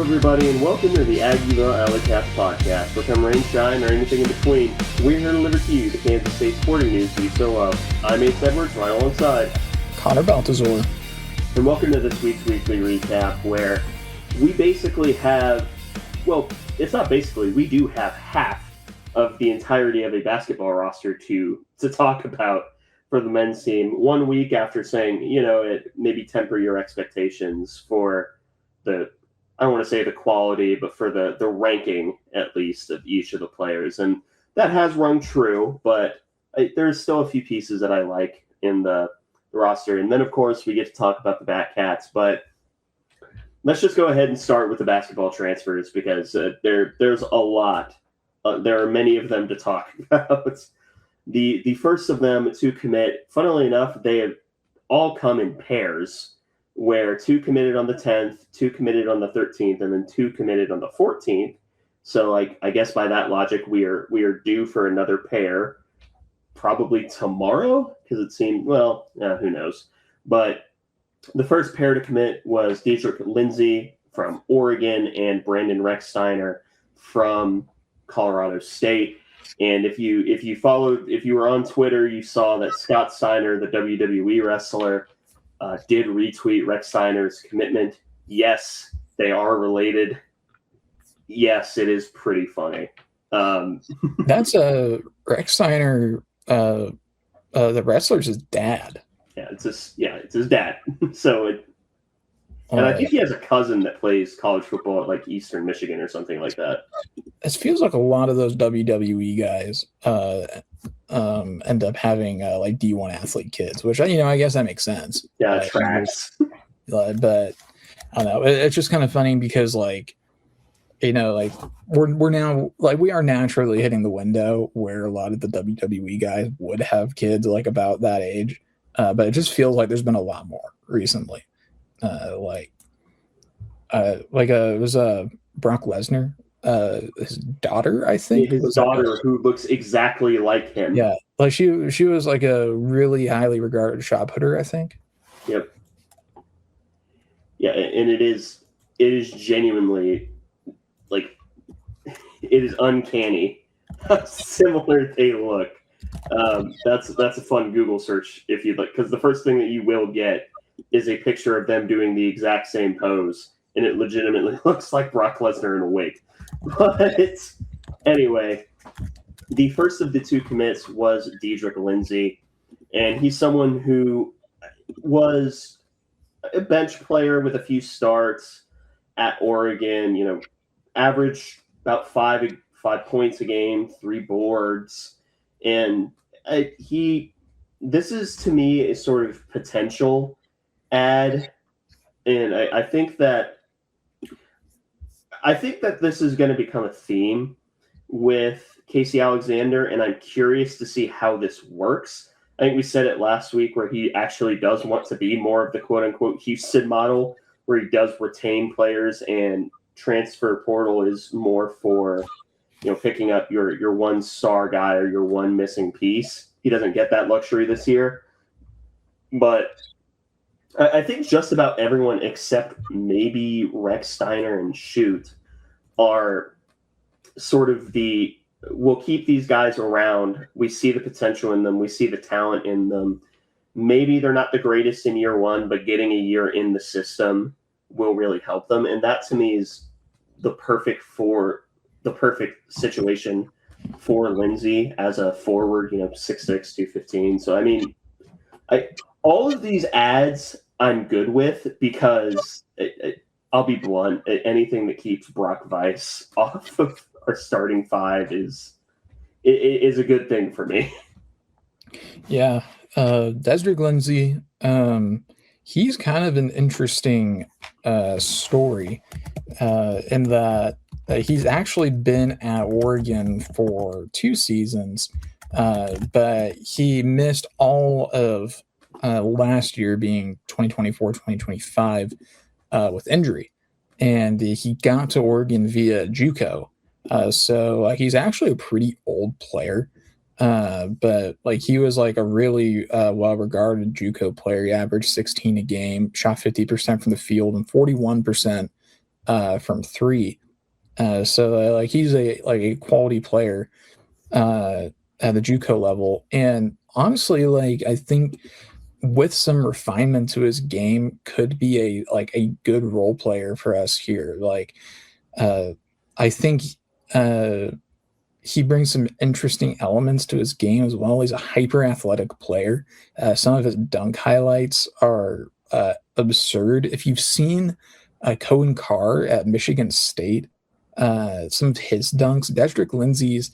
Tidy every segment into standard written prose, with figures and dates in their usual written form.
everybody, and welcome to the Aggieville Alleycats podcast. Where come rain, shine, or anything in between, we're here to deliver to you the Kansas State sporting news you so love. I'm Ace Edwards, right alongside Connor Baltazar. And welcome to this week's weekly recap, where we basically have, well, it's not basically, we do have half of the entirety of a basketball roster to talk about for the men's team 1 week after saying, maybe temper your expectations for the, I don't want to say the quality, but for the ranking, at least, of each of the players. And that has rung true, but there's still a few pieces that I like in the roster. And then, of course, we get to talk about the Batcats. But let's just go ahead and start with the basketball transfers because there's a lot. There are many of them to talk about. The first of them to commit, funnily enough, they have all come in pairs, where 2 committed on the 10th, 2 committed on the 13th, and then 2 committed on the 14th. So, I guess by that logic, we are due for another pair probably tomorrow, because it seemed, who knows. But the first pair to commit was Diedrich Lindsey from Oregon and Brandon Rechsteiner from Colorado State. And if you were on Twitter, you saw that Scott Steiner, the WWE wrestler, did retweet Rechsteiner's commitment. Yes, they are related. Yes, it is pretty funny. That's Rechsteiner, the wrestler's his dad. Yeah, it's his dad. So and I think he has a cousin that plays college football at Eastern Michigan or something like that. It feels like a lot of those WWE guys end up having D1 athlete kids, which I guess that makes sense. Yeah, it tracks. But I don't know. It's just kind of funny because we're now we are naturally hitting the window where a lot of the WWE guys would have kids about that age, but it just feels like there's been a lot more recently. It was Brock Lesnar, his daughter, I think. His daughter, who looks exactly like him. Yeah, she was a really highly regarded shot putter, I think. Yep. Yeah, and it is genuinely it is uncanny how similar they look. That's a fun Google search if you'd like, because the first thing that you will get is a picture of them doing the exact same pose, and it legitimately looks like Brock Lesnar in a wig. But anyway, the first of the 2 commits was Diedrich Lindsey, and he's someone who was a bench player with a few starts at Oregon, averaged about 5 points a game, 3 boards, and this is, to me, a sort of potential add, and I think that this is going to become a theme with Casey Alexander, and I'm curious to see how this works. I think we said it last week where he actually does want to be more of the quote-unquote Houston model, where he does retain players, and transfer portal is more for picking up your one star guy or your one missing piece. He doesn't get that luxury this year, but I think just about everyone except maybe Rechsteiner and Shoot are sort of we'll keep these guys around. We see the potential in them. We see the talent in them. Maybe they're not the greatest in year 1, but getting a year in the system will really help them. And that, to me, is the perfect situation for Lindsey as a forward, 6'6", 215. So, all of these ads I'm good with because I'll be blunt. Anything that keeps Brock Weiss off of our starting 5 is a good thing for me. Yeah, Diedrich Lindsey, he's kind of an interesting story in that he's actually been at Oregon for 2 seasons, but he missed all of last year, being 2024-2025, with injury, and he got to Oregon via JUCO. So he's actually a pretty old player, but he was a really well-regarded JUCO player. He averaged 16 a game, shot 50% from the field and 41% from three. So like he's a quality player at the JUCO level, and honestly, like I think with some refinement to his game, could be a good role player for us here. Like uh, I think uh, he brings some interesting elements to his game as well. He's a hyper athletic player. Some of his dunk highlights are absurd. If you've seen Cohen Carr at Michigan State, some of his dunks, Dedrick Lindsey's,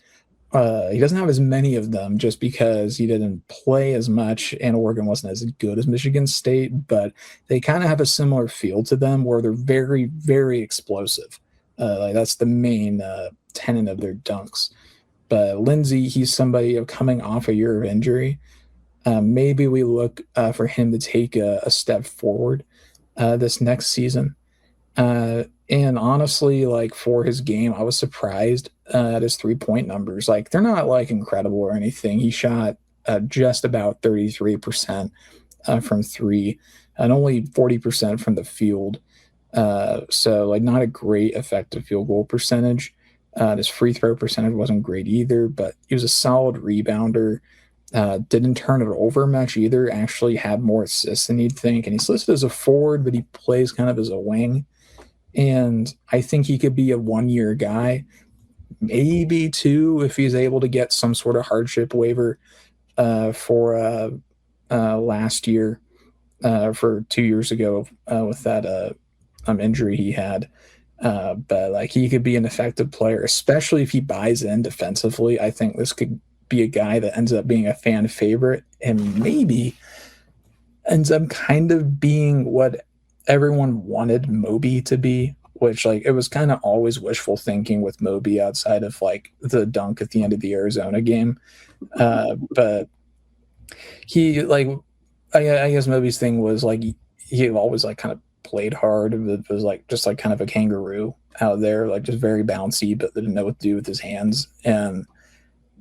he doesn't have as many of them just because he didn't play as much and Oregon wasn't as good as Michigan State, but they kind of have a similar feel to them where they're very, very explosive. Like that's the main tenet of their dunks. But Lindsey, he's somebody coming off a year of injury. Maybe we look for him to take a step forward this next season. And honestly, like for his game, I was surprised at his 3-point numbers. Like they're not like incredible or anything. He shot just about 33% from three and only 40% from the field. So like not a great effective field goal percentage. His free throw percentage wasn't great either, but he was a solid rebounder. Didn't turn it over much either. Actually had more assists than you'd think. And he's listed as a forward, but he plays kind of as a wing. And I think he could be a 1-year guy, maybe two, if he's able to get some sort of hardship waiver for last year, for 2 years ago with that injury he had. But like he could be an effective player, especially if he buys in defensively. I think this could be a guy that ends up being a fan favorite and maybe ends up kind of being what everyone wanted Moby to be, which like it was kind of always wishful thinking with Moby outside of like the dunk at the end of the Arizona game. But he like, I guess Moby's thing was like he always like kind of played hard. It was like just like kind of a kangaroo out there, like just very bouncy, but didn't know what to do with his hands. And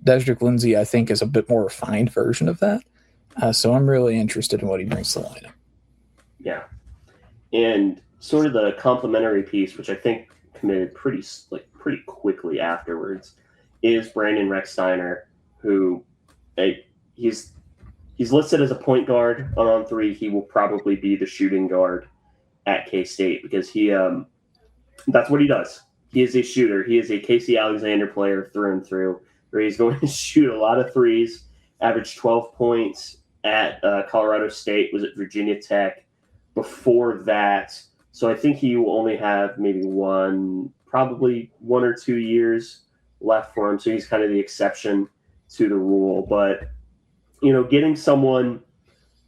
Dedrick Lindsey, I think, is a bit more refined version of that. So I'm really interested in what he brings to the lineup. Yeah. And sort of the complementary piece, which I think committed pretty quickly afterwards, is Brandon Rexsteiner, who he's listed as a point guard on three. He will probably be the shooting guard at K-State because he that's what he does. He is a shooter. He is a Casey Alexander player through and through, where he's going to shoot a lot of threes, averaged 12 points at Colorado State, was at Virginia Tech. Before that, so I think he will only have maybe probably 1 or 2 years left for him. So he's kind of the exception to the rule. But, getting someone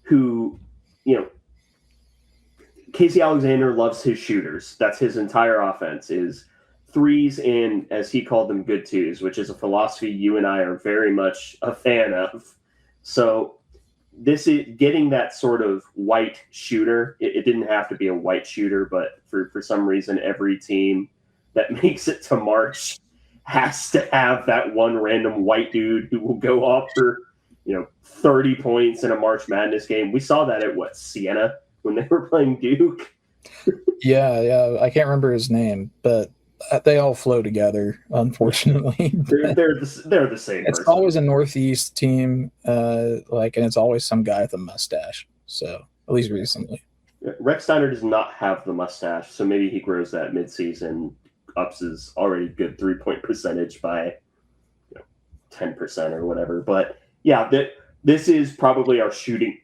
who, Casey Alexander loves his shooters. That's his entire offense is threes and, as he called them, good twos, which is a philosophy you and I are very much a fan of. So this is getting that sort of white shooter. It didn't have to be a white shooter, but for some reason, every team that makes it to March has to have that one random white dude who will go off for, 30 points in a March Madness game. We saw that at Siena when they were playing Duke. Yeah. I can't remember his name, but they all flow together, unfortunately. they're the same. It's person. Always a Northeast team, and it's always some guy with a mustache. So at least recently, Rex Steiner does not have the mustache, so maybe he grows that midseason, ups his already good 3-point percentage by 10% or whatever. But yeah, this is probably our shooting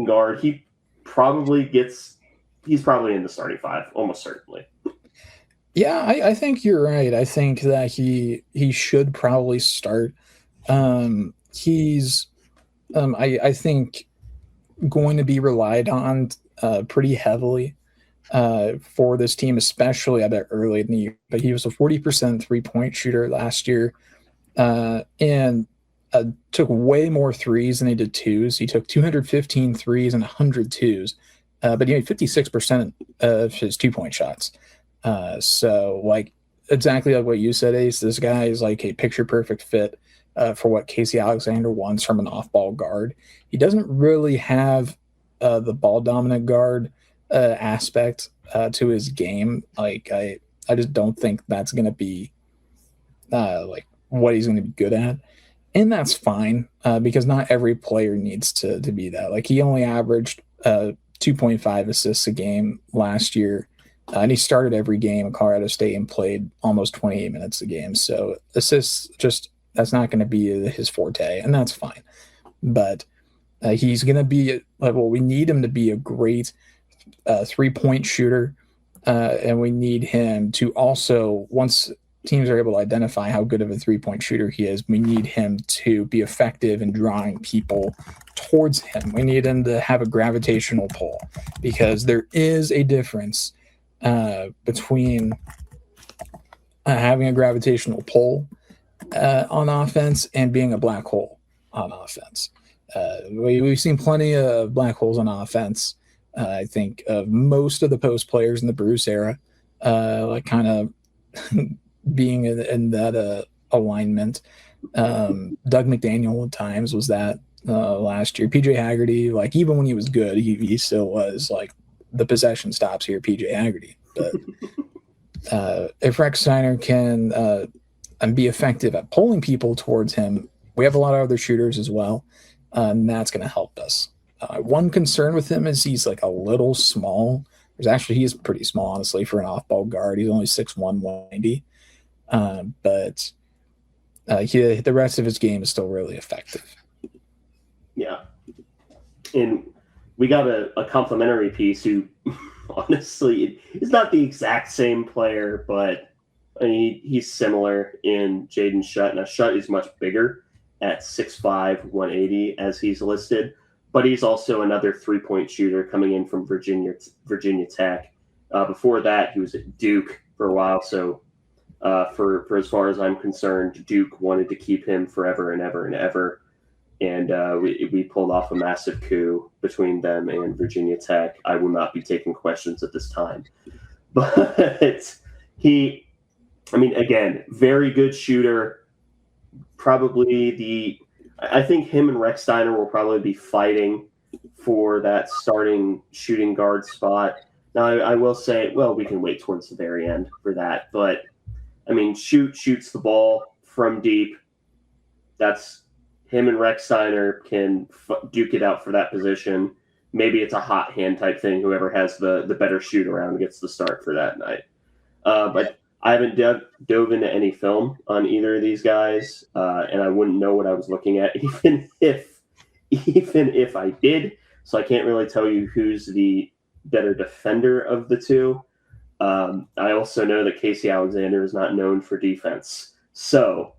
guard. He's probably in the starting five, almost certainly. Yeah, I think you're right. I think that he should probably start. He's, I think, going to be relied on pretty heavily for this team, especially I bet early in the year. But he was a 40% 3-point shooter last year, and took way more threes than he did twos. He took 215 threes and 100 twos, but he made 56% of his 2-point shots. So like exactly like what you said, Ace, this guy is like a picture perfect fit for what Casey Alexander wants from an off-ball guard. He doesn't really have the ball dominant guard aspect to his game. Like I just don't think that's going to be like what he's going to be good at, and that's fine because not every player needs to be that. Like he only averaged 2.5 assists a game last year, and he started every game at Colorado State and played almost 28 minutes a game. So assists just that's not going to be his forte, and that's fine. But he's going to be well. We need him to be a great 3-point shooter, and we need him to also once teams are able to identify how good of a 3-point shooter he is, we need him to be effective in drawing people towards him. We need him to have a gravitational pull because there is a difference between having a gravitational pull on offense and being a black hole on offense. We've seen plenty of black holes on offense. I think of most of the post players in the Bruce era, like kind of being in that alignment. Doug McDaniel at times was that last year. PJ Haggerty, like even when he was good, he still was like the possession stops here, PJ Haggerty. But if Rex Steiner can and be effective at pulling people towards him, we have a lot of other shooters as well, and that's going to help us. One concern with him is he's like a little small. He is pretty small, honestly, for an off-ball guard. He's only 6'1", 190. But the rest of his game is still really effective. Yeah. And we got a complimentary piece who, honestly, is not the exact same player, but I mean, he's similar in Jaden Shutt. Now, Shutt is much bigger at 6'5", 180 as he's listed, but he's also another 3-point shooter coming in from Virginia Tech. Before that, he was at Duke for a while, so for as far as I'm concerned, Duke wanted to keep him forever and ever and ever. And we pulled off a massive coup between them and Virginia Tech. I will not be taking questions at this time. But again, very good shooter. I think him and Rex Steiner will probably be fighting for that starting shooting guard spot. Now, I will say, well, we can wait towards the very end for that. But I mean, shoots the ball from deep. That's him and Rex Steiner can duke it out for that position. Maybe it's a hot hand type thing. Whoever has the better shoot around gets the start for that night. But I haven't dove into any film on either of these guys, and I wouldn't know what I was looking at even if I did. So I can't really tell you who's the better defender of the two. I also know that Casey Alexander is not known for defense. So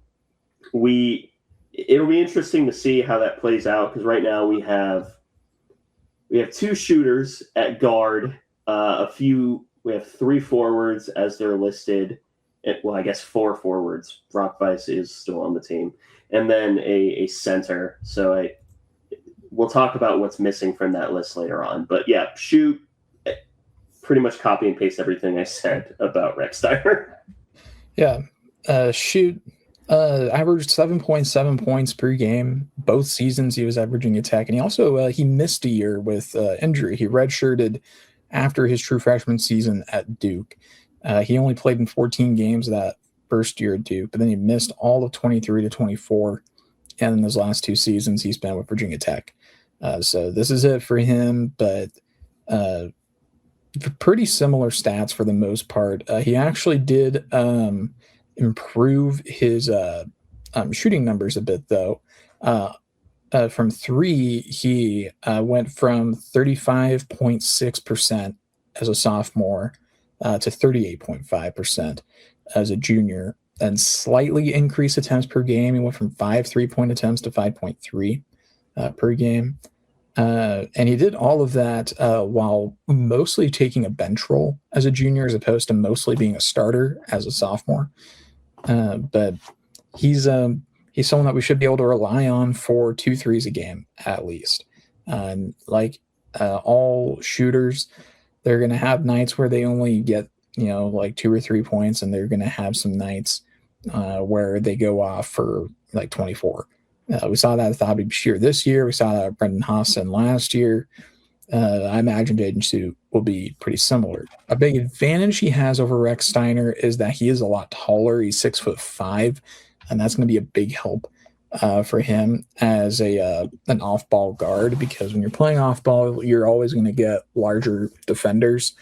it'll be interesting to see how that plays out, because right now we have 2 shooters at guard, we have 3 forwards as they're listed. I guess 4 forwards. Brock Weiss is still on the team. And then a center. So we'll talk about what's missing from that list later on. But yeah, shoot, pretty much copy and paste everything I said about Rex Steiner. Yeah. Shoot, averaged 7.7 points per game. Both seasons he was at Virginia Tech. And he also he missed a year with injury. He redshirted after his true freshman season at Duke. He only played in 14 games that first year at Duke, but then he missed all of 23 to 24. And in those last 2 seasons, he's been with Virginia Tech. So this is it for him, but pretty similar stats for the most part. He actually did improve his shooting numbers a bit, though. From 3, he went from 35.6% as a sophomore to 38.5% as a junior, and slightly increased attempts per game. He went from 5 3-point attempts to 5.3 per game. And he did all of that while mostly taking a bench role as a junior, as opposed to mostly being a starter as a sophomore. But he's someone that we should be able to rely on for 2 threes a game at least. All shooters, they're going to have nights where they only get, like 2 or 3 points, and they're going to have some nights where they go off for like 24. We saw that with Bobby Bashir this year. We saw that with Brendan Hassan last year. I imagine Jaden will be pretty similar. A big advantage he has over Rex Steiner is that he is a lot taller. He's 6'5", and that's going to be a big help for him as an off-ball guard, because when you're playing off-ball, you're always going to get larger defenders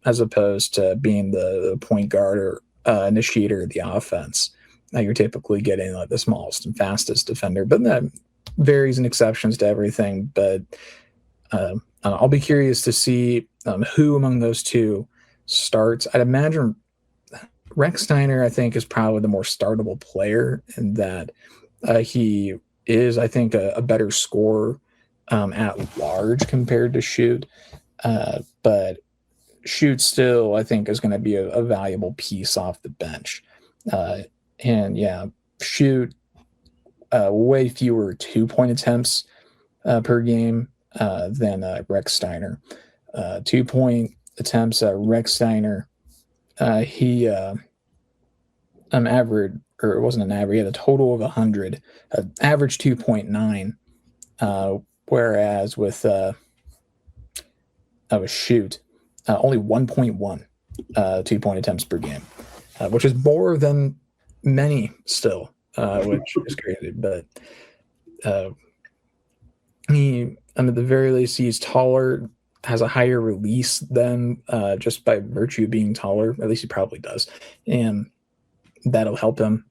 as opposed to being the point guard or initiator of the offense. Now you're typically getting like the smallest and fastest defender, but that varies and exceptions to everything. But I'll be curious to see who among those two starts. I'd imagine Rex Steiner, I think, is probably the more startable player in that he is, I think, a better scorer at large compared to Shoot. But Shoot still, I think, is going to be a valuable piece off the bench. And yeah, Shoot way fewer 2-point attempts per game than Rex Steiner. 2-point attempts, Rex Steiner, he average, or it wasn't an average, he had a total of 100, average 2.9, whereas with Shoot, only 1.1 2-point attempts per game, which is more than many still, which is crazy. But he, at the very least, he's taller, has a higher release than just by virtue of being taller. At least he probably does. And that'll help him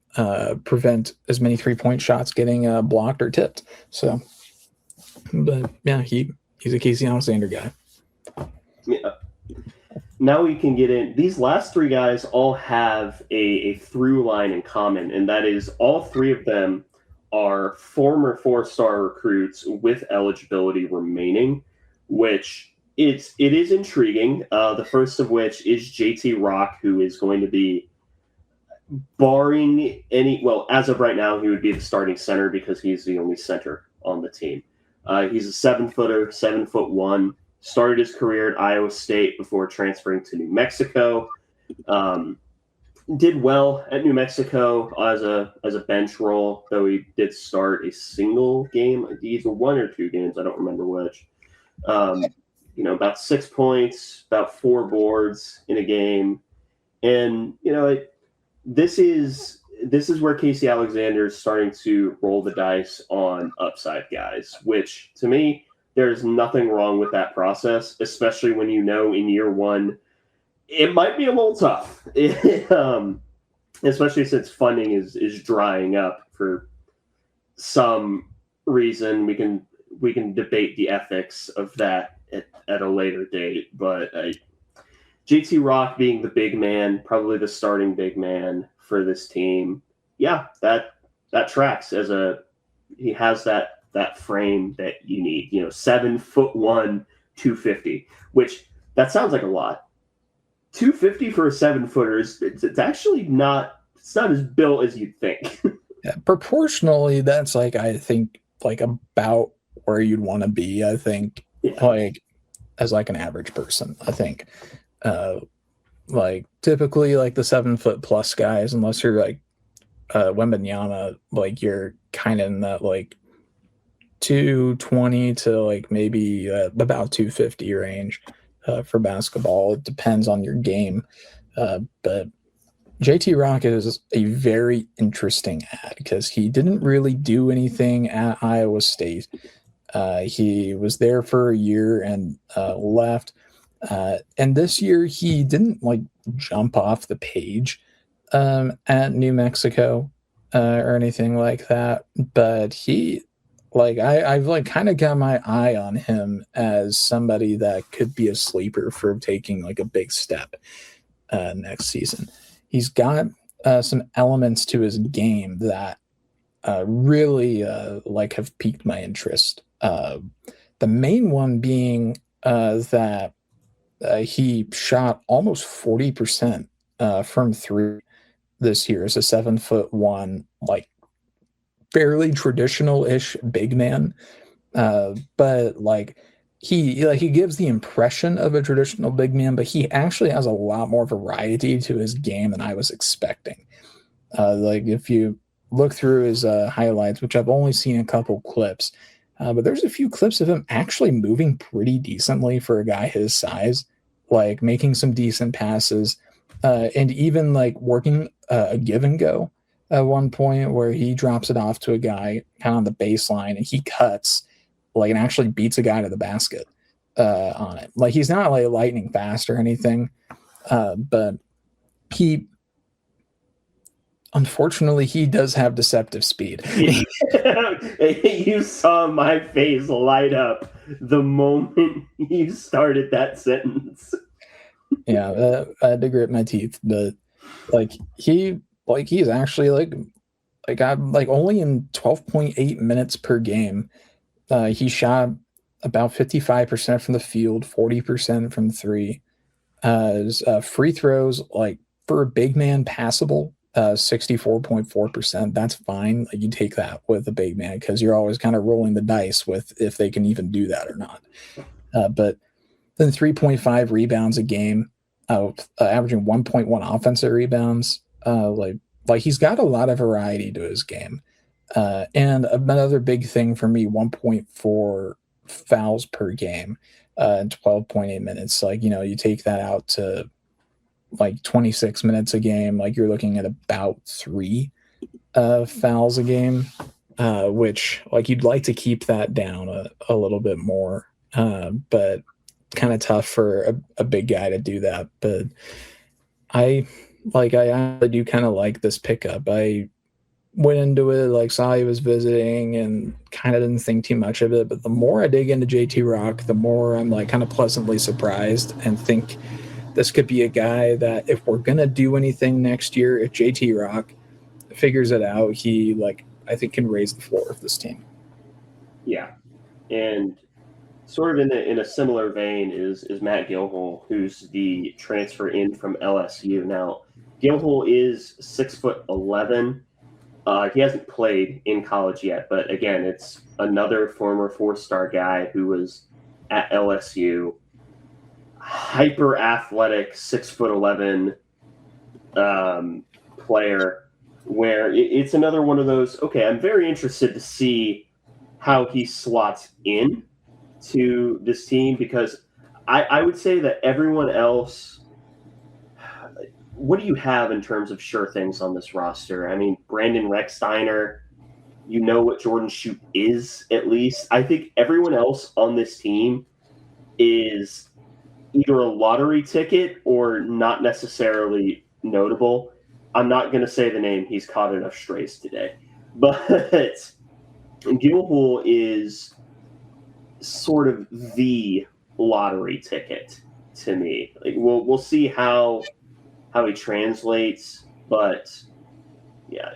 prevent as many 3-point shots getting blocked or tipped. So, but yeah, he's a Casey Alexander guy. Yeah. Now we can get in. These last three guys all have a through line in common, and that is all three of them are former 4-star recruits with eligibility remaining, which it is intriguing. The first of which is JT Rock, who is going to be, barring any, well, as of right now, he would be the starting center because he's the only center on the team. He's a 7-footer, 7'1". Started his career at Iowa State before transferring to New Mexico. Did well at New Mexico as a bench role, though he did start a single game, either 1 or 2 games, I don't remember which. About 6 points, about 4 boards in a game, and this is where Casey Alexander is starting to roll the dice on upside guys, which to me, there's nothing wrong with that process, especially when in year one, it might be a little tough, especially since funding is drying up for some reason. We can debate the ethics of that at a later date, but JT Rock being the big man, probably the starting big man for this team, yeah, that tracks he has that frame that you need, 7'1", 250, which that sounds like a lot. 250 for a 7-footer it's actually not, it's not as built as you'd think. Yeah, proportionally, that's I think about where you'd want to be. I think as an average person, I think typically the 7-foot plus guys, unless you're Wembanyama, you're kind of in that 220 to maybe about 250 range for basketball. It depends on your game. But JT Rock is a very interesting ad because he didn't really do anything at Iowa State. He was there for a year and left. And this year he didn't jump off the page at New Mexico or anything like that. But he, I've kind of got my eye on him as somebody that could be a sleeper for taking a big step next season. He's got some elements to his game that really have piqued my interest. The main one being that he shot almost 40% from 3 this year as a 7'1", fairly traditional-ish big man, but he gives the impression of a traditional big man, but he actually has a lot more variety to his game than I was expecting. If you look through his highlights, which I've only seen a couple clips, But there's a few clips of him actually moving pretty decently for a guy his size, like making some decent passes, and even like working a give and go at one point where he drops it off to a guy kind of on the baseline and he cuts like and actually beats a guy to the basket on it. Like he's not like lightning fast or anything, but he unfortunately he does have deceptive speed. You saw my face light up the moment you started that sentence. Yeah, I had to grit my teeth, but he's actually I'm like only in 12.8 minutes per game. He shot about 55% from the field, 40% from three. His free throws, like for a big man, passable, 64.4%. That's fine. Like you take that with a big man because you're always kind of rolling the dice with if they can even do that or not. But then 3.5 rebounds a game, averaging 1.1 offensive rebounds. Like he's got a lot of variety to his game. And another big thing for me, 1.4 fouls per game in 12.8 minutes. Like, you take that out to like 26 minutes a game, like you're looking at about 3 fouls a game, which like you'd like to keep that down a little bit more. But kind of tough for a big guy to do that. But I actually do kind of like this pickup. I went into it, like saw he was visiting and kind of didn't think too much of it. But the more I dig into JT Rock, the more I'm like kind of pleasantly surprised and think this could be a guy that if we're going to do anything next year, if JT Rock figures it out, he I think can raise the floor of this team. Yeah. And sort of in a similar vein is Matt Gilhole, who's the transfer in from LSU. Now, Gilhole is 6'11". He hasn't played in college yet, but again, it's another former 4-star guy who was at LSU. Hyper athletic, 6'11" player, where it's another one of those. Okay, I'm very interested to see how he slots in to this team because I would say that everyone else. What do you have in terms of sure things on this roster? I mean, Brandon Rexsteiner, you know what Jordan Shute is at least. I think everyone else on this team is either a lottery ticket or not necessarily notable. I'm not going to say the name. He's caught enough strays today. But Gilhole is sort of the lottery ticket to me. Like we'll see how he translates, but yeah,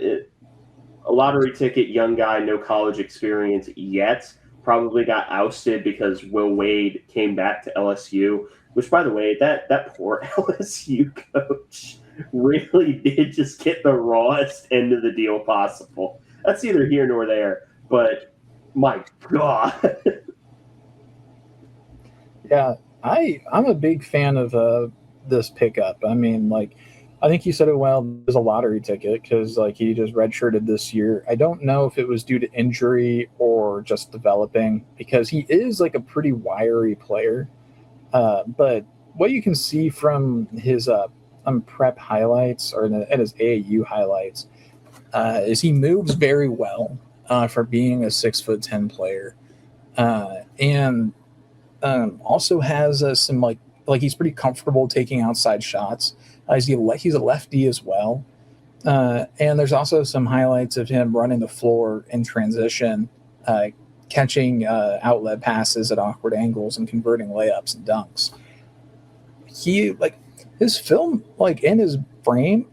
a lottery ticket, young guy, no college experience yet. Probably got ousted because Will Wade came back to LSU, which, by the way, that poor LSU coach really did just get the rawest end of the deal possible. That's neither here nor there, but my God. Yeah, I'm a big fan of this pickup. I mean, I think you said it well. There's a lottery ticket because he just redshirted this year. I don't know if it was due to injury or just developing because he is a pretty wiry player. But what you can see from his prep highlights or at his AAU highlights is he moves very well for being a 6'10" player, and also has some he's pretty comfortable taking outside shots. He's a lefty as well. And there's also some highlights of him running the floor in transition, catching outlet passes at awkward angles and converting layups and dunks. He his film in his frame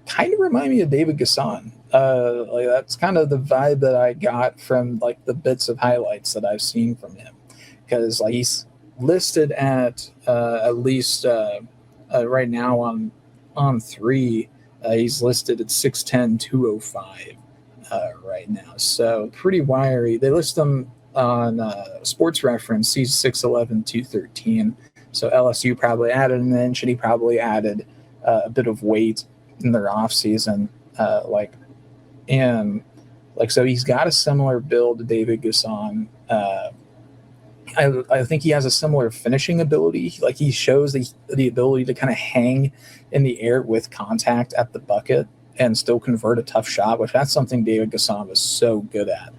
kind of remind me of David Gasson. That's kind of the vibe that I got from the bits of highlights that I've seen from him. Because he's listed at least right now on 3, he's listed at 6'10", 205 right now. So pretty wiry. They list him on Sports Reference. He's 6'11", 213. So LSU probably added an inch, and he probably added a bit of weight in their offseason. And Like, so he's got a similar build to David Gasson. I think he has a similar finishing ability. Like, he shows the ability to kind of hang in the air with contact at the bucket and still convert a tough shot, which that's something David Gasson was so good at,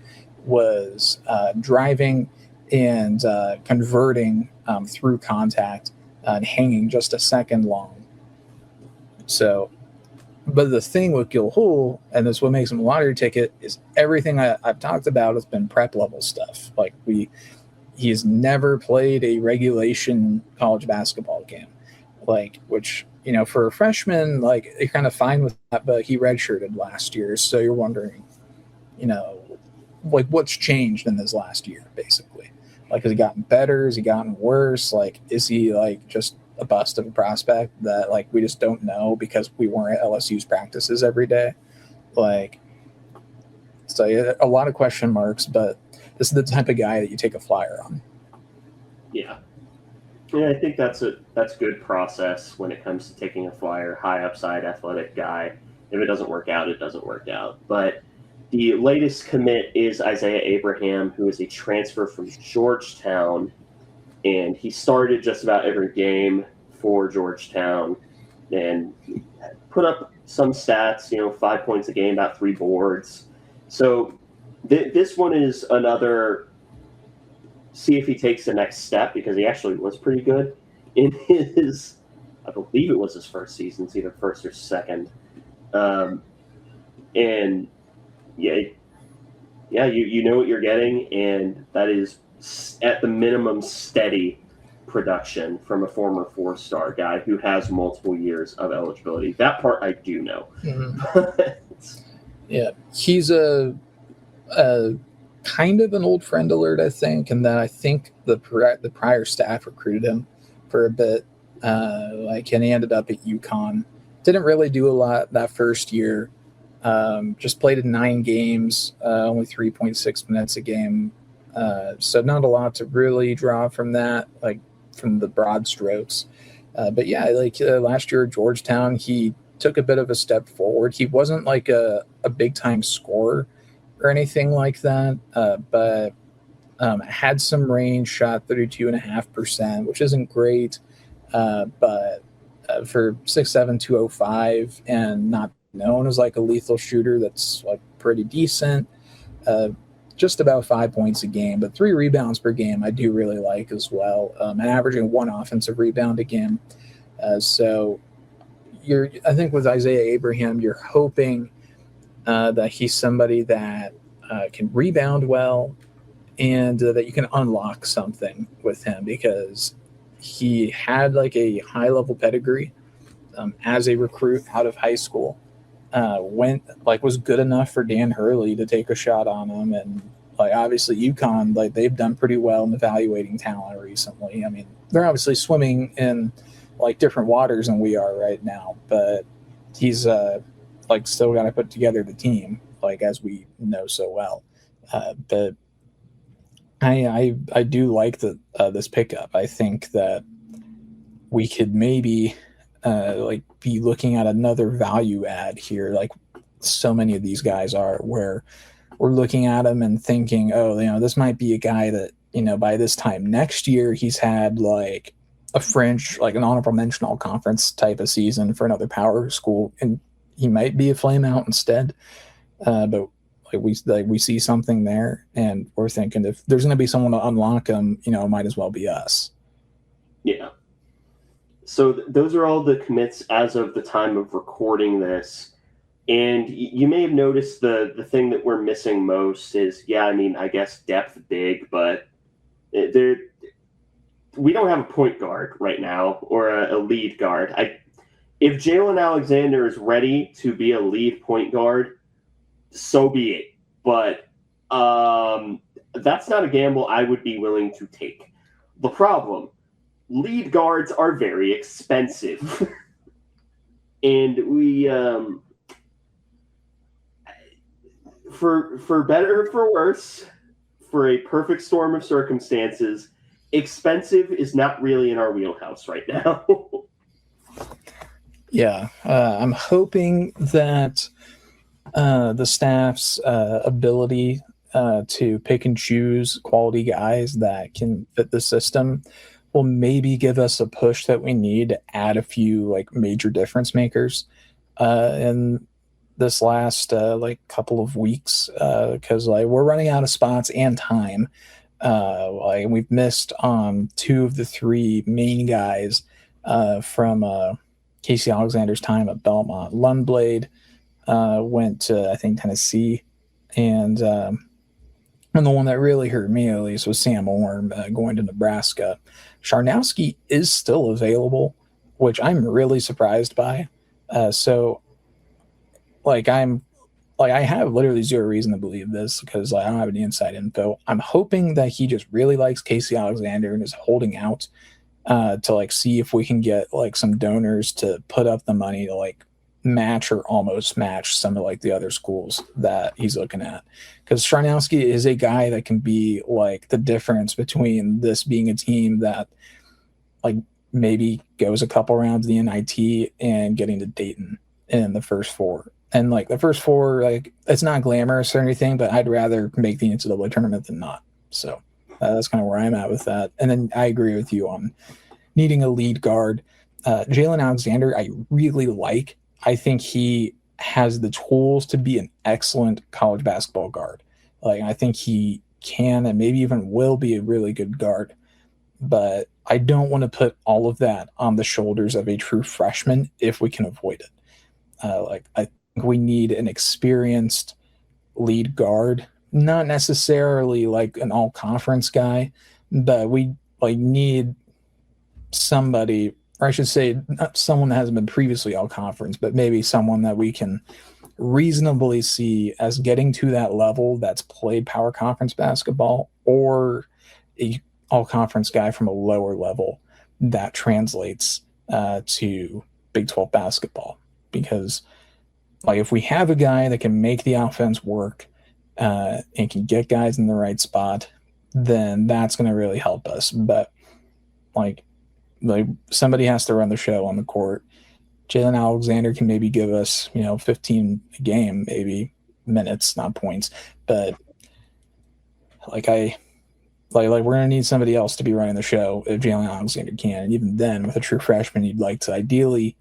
was driving and converting through contact and hanging just a second long. So, but the thing with Gilhul, and that's what makes him a lottery ticket, is everything I've talked about has been prep level stuff. Like, he's never played a regulation college basketball game, like, which, you know, for a freshman, like, you're kind of fine with that, but he redshirted last year. So you're wondering, you know, like, what's changed in this last year, basically? Like, has he gotten better? Has he gotten worse? Like, is he, like, just a bust of a prospect that, like, we just don't know because we weren't at LSU's practices every day? Like, so yeah, a lot of question marks, but this is the type of guy that you take a flyer on. Yeah. Yeah, I think that's good process when it comes to taking a flyer, high upside athletic guy. If it doesn't work out, it doesn't work out. But the latest commit is Isaiah Abraham, who is a transfer from Georgetown, and he started just about every game for Georgetown and put up some stats, 5 points a game, about 3 boards. So this one is another see if he takes the next step, because he actually was pretty good in his, I believe it was his first season. It's either first or second. And yeah, you know what you're getting, and that is at the minimum steady production from a former 4-star guy who has multiple years of eligibility. That part I do know. Mm-hmm. Yeah, he's a kind of an old friend alert, I think, and that I think the prior staff recruited him for a bit, and he ended up at UConn. Didn't really do a lot that first year. Just played in 9 games, only 3.6 minutes a game. So not a lot to really draw from that, like from the broad strokes. But yeah, last year at Georgetown, he took a bit of a step forward. He wasn't like a big time scorer or anything like that, but had some range, shot 32.5%, which isn't great, but for 6'7", 205, and not known as like a lethal shooter, that's like pretty decent. Just about 5 points a game, but 3 rebounds per game I do really like as well, and averaging 1 offensive rebound a game. So I think with Isaiah Abraham, you're hoping that he's somebody that can rebound well, and that you can unlock something with him, because he had like a high level pedigree as a recruit out of high school. Was good enough for Dan Hurley to take a shot on him, and like obviously UConn, like they've done pretty well in evaluating talent recently. I mean, they're obviously swimming in like different waters than we are right now, but he's still got to put together the team, like as we know so well. But I do like this pickup. I think that we could maybe be looking at another value add here, like so many of these guys are, where we're looking at them and thinking, oh, this might be a guy that, by this time next year, he's had like a fringe, like an honorable mention all conference type of season for another power school, and he might be a flame out instead. But we see something there, and we're thinking if there's going to be someone to unlock him, it might as well be us. Yeah. So those are all the commits as of the time of recording this. And you may have noticed the thing that we're missing most is, I guess depth big, but we don't have a point guard right now, or a lead guard. If Jalen Alexander is ready to be a lead point guard, so be it. But that's not a gamble I would be willing to take. The problem, lead guards are very expensive. And we, for better or for worse, for a perfect storm of circumstances, expensive is not really in our wheelhouse right now. Yeah, I'm hoping that the staff's ability to pick and choose quality guys that can fit the system will maybe give us a push that we need to add a few like major difference makers in this last like couple of weeks because like we're running out of spots and time. Like we've missed on two of the three main guys from Casey Alexander's time at Belmont. Lundblade went to I think Tennessee, and the one that really hurt me at least was Sam Orm going to Nebraska. Charnowski is still available, which I'm really surprised by. So like I'm like I have literally zero reason to believe this because like, I don't have any inside info. I'm hoping that he just really likes Casey Alexander and is holding out to like see if we can get like some donors to put up the money to like match or almost match some of like the other schools that he's looking at. Because Charnowski is a guy that can be like the difference between this being a team that like maybe goes a couple rounds of the NIT and getting to Dayton in the first four. And like the first four, like it's not glamorous or anything, but I'd rather make the NCAA tournament than not. So that's kind of where I'm at with that. And then I agree with you on needing a lead guard. Jalen Alexander, I really like. I think he has the tools to be an excellent college basketball guard. Like I think he can and maybe even will be a really good guard. But I don't want to put all of that on the shoulders of a true freshman if we can avoid it. Like I think we need an experienced lead guard, not necessarily like an all conference guy, but we like need somebody, or I should say not someone that hasn't been previously all conference, but maybe someone that we can reasonably see as getting to that level that's played power conference basketball, or a all conference guy from a lower level that translates to Big 12 basketball. Because like if we have a guy that can make the offense work and can get guys in the right spot, then that's going to really help us. But like somebody has to run the show on the court. Jalen Alexander can maybe give us 15 a game, maybe minutes, not points. But we're gonna need somebody else to be running the show if Jalen Alexander can. And even then, with a true freshman, you'd like to ideally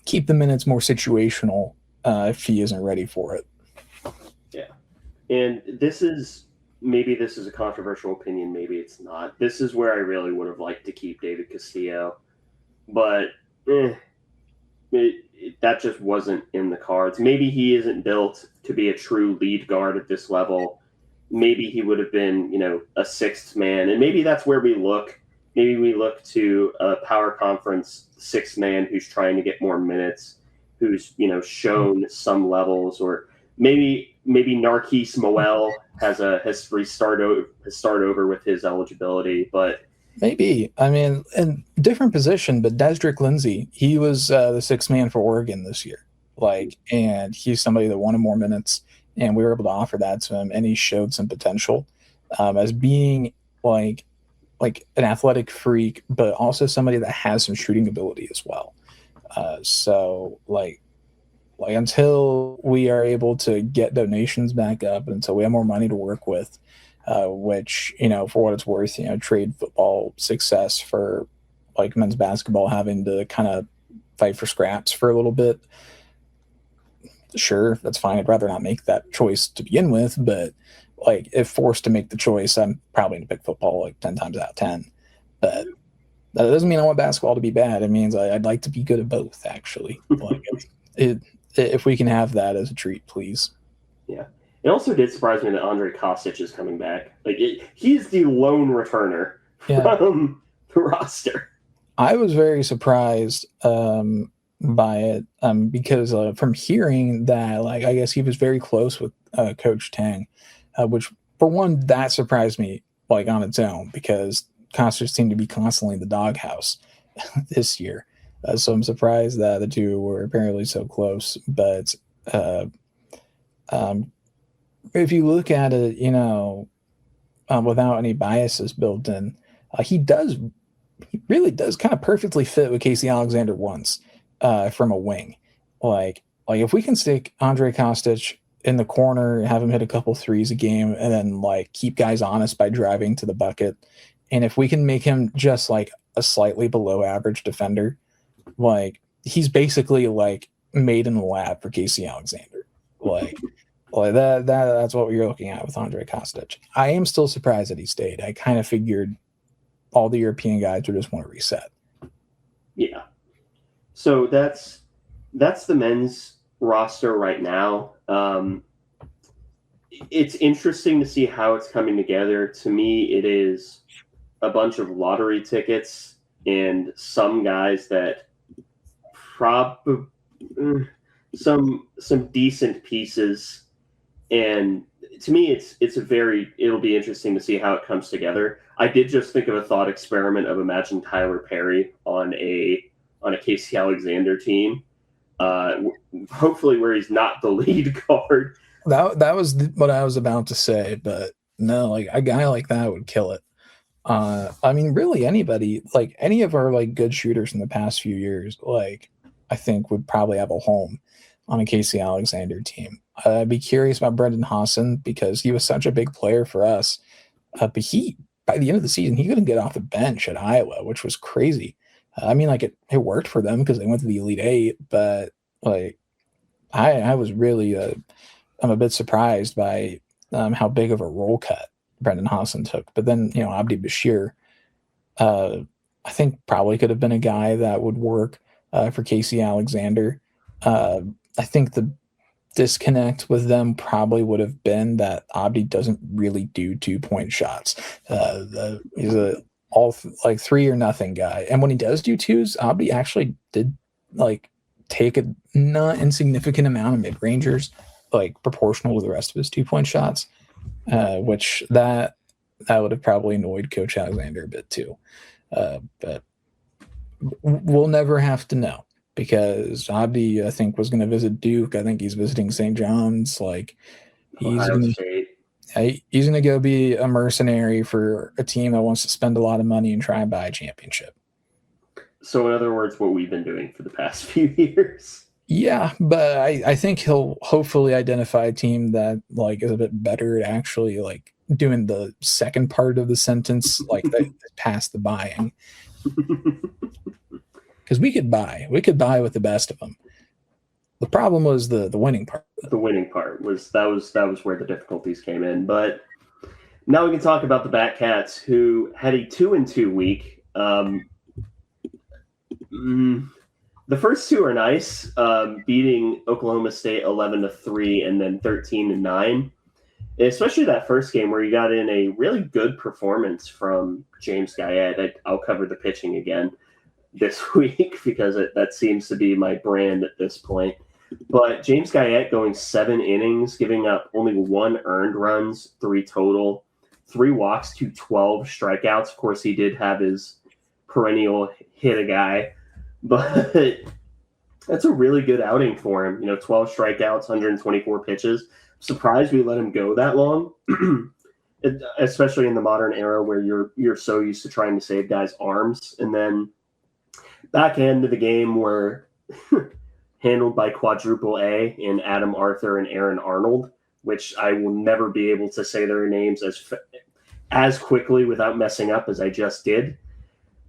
keep the minutes more situational if he isn't ready for it. Yeah, and this is a controversial opinion, maybe it's not. This is where I really would have liked to keep David Castillo, but that just wasn't in the cards. Maybe he isn't built to be a true lead guard at this level. Maybe he would have been, a sixth man, and maybe that's where we look. Maybe we look to a power conference sixth man who's trying to get more minutes, who's shown some levels, or maybe Narquise Moel has restart over with his eligibility, but maybe. I mean, in different position, but Desdrick Lindsay, he was the sixth man for Oregon this year. And he's somebody that wanted more minutes, and we were able to offer that to him, and he showed some potential as being like an athletic freak, but also somebody that has some shooting ability as well. So until we are able to get donations back up, until we have more money to work with, which, for what it's worth, trade football success for like men's basketball having to kind of fight for scraps for a little bit. Sure, that's fine. I'd rather not make that choice to begin with, but like if forced to make the choice, I'm probably going to pick football like 10 times out of 10. But that doesn't mean I want basketball to be bad. It means I'd like to be good at both, actually. If we can have that as a treat, please. Yeah. It also did surprise me that Andre Kostic is coming back. He's the lone returner from the roster. I was very surprised by it because from hearing that, I guess he was very close with Coach Tang, which for one, that surprised me on its own because Kostic seemed to be constantly in the doghouse this year. So I'm surprised that the two were apparently so close. But if you look at it, without any biases built in, he really does kind of perfectly fit what Casey Alexander wants from a wing. If we can stick Andre Kostic in the corner, have him hit a couple threes a game, and then like keep guys honest by driving to the bucket. And if we can make him just like a slightly below average defender, like he's basically like made in the lab for Casey Alexander. Like that's what we're looking at with Andre Kostic. I am still surprised that he stayed. I kind of figured all the European guys would just want to reset. Yeah. So that's the men's roster right now. It's interesting to see how it's coming together. To me, it is a bunch of lottery tickets and some guys that probably some decent pieces. And to me, it'll be interesting to see how it comes together. I did just think of a thought experiment of imagine Tyler Perry on a Casey Alexander team, hopefully where he's not the lead guard. That was what I was about to say, but no, like a guy like that would kill it. I mean, really anybody, like any of our like good shooters in the past few years, like I think would probably have a home on a Casey Alexander team. I'd be curious about Brendan Hassan because he was such a big player for us. But by the end of the season, he couldn't get off the bench at Iowa, which was crazy. I mean, like it worked for them because they went to the Elite Eight, but like I was really I'm a bit surprised by how big of a role cut Brendan Hassan took. But then, Abdi Bashir, I think probably could have been a guy that would work for Casey Alexander. I think the disconnect with them probably would have been that Abdi doesn't really do 2-point shots. He's like 3 or nothing guy. And when he does do twos, Abdi actually did like take a not insignificant amount of mid-rangers, like proportional to the rest of his 2-point shots, which that would have probably annoyed Coach Alexander a bit too. But we'll never have to know because Abdi, I think, was going to visit Duke. I think he's visiting St. John's. Like he's going to go be a mercenary for a team that wants to spend a lot of money and try and buy a championship. So in other words, what we've been doing for the past few years. Yeah, but I think he'll hopefully identify a team that like is a bit better at actually like doing the second part of the sentence, like past the buying. Because we could buy with the best of them. The problem was the winning part. The winning part was where the difficulties came in. But now we can talk about the Batcats, who had a 2-2 week. The first two are nice, beating Oklahoma State 11-3 and then 13-9. Especially that first game where you got in a really good performance from James Guyette. I'll cover the pitching again this week because that seems to be my brand at this point. But James Guyette going 7 innings, giving up only 1 earned runs, 3 total, 3 walks to 12 strikeouts. Of course, he did have his perennial hit a guy. But that's a really good outing for him. 12 strikeouts, 124 pitches. Surprised we let him go that long, especially in the modern era where you're so used to trying to save guys' arms. And then back end of the game were handled by Quadruple A in Adam Arthur and Aaron Arnold, which I will never be able to say their names as quickly without messing up as I just did.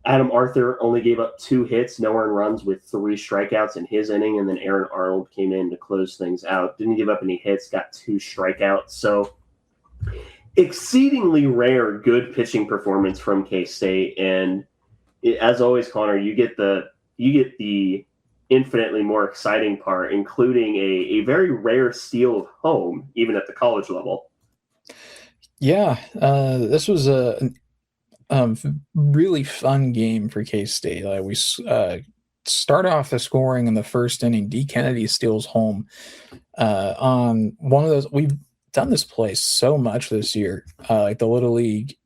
Adam Arthur only gave up 2 hits, no earned runs with 3 strikeouts in his inning, and then Aaron Arnold came in to close things out. Didn't give up any hits, got 2 strikeouts. So exceedingly rare good pitching performance from K-State. And as always, Connor, you get the infinitely more exciting part, including a very rare steal of home, even at the college level. Yeah, this was a really fun game for K-State. We start off the scoring in the first inning. D. Kennedy steals home on one of those. We've done this play so much this year, like the Little League,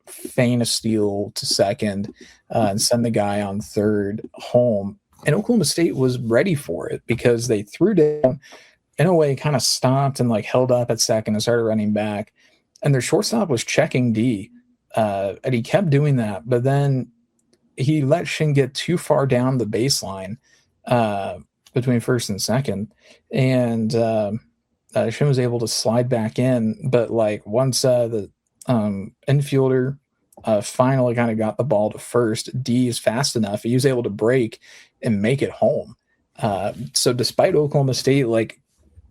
feign a steal to second and send the guy on third home. And Oklahoma State was ready for it because they threw down, in a way, kind of stopped and like held up at second and started running back. And their shortstop was checking D, and he kept doing that. But then he let Shin get too far down the baseline, between first and second, and Shin was able to slide back in. But like once the infielder finally kind of got the ball to first, D is fast enough. He was able to break and make it home. So despite Oklahoma State like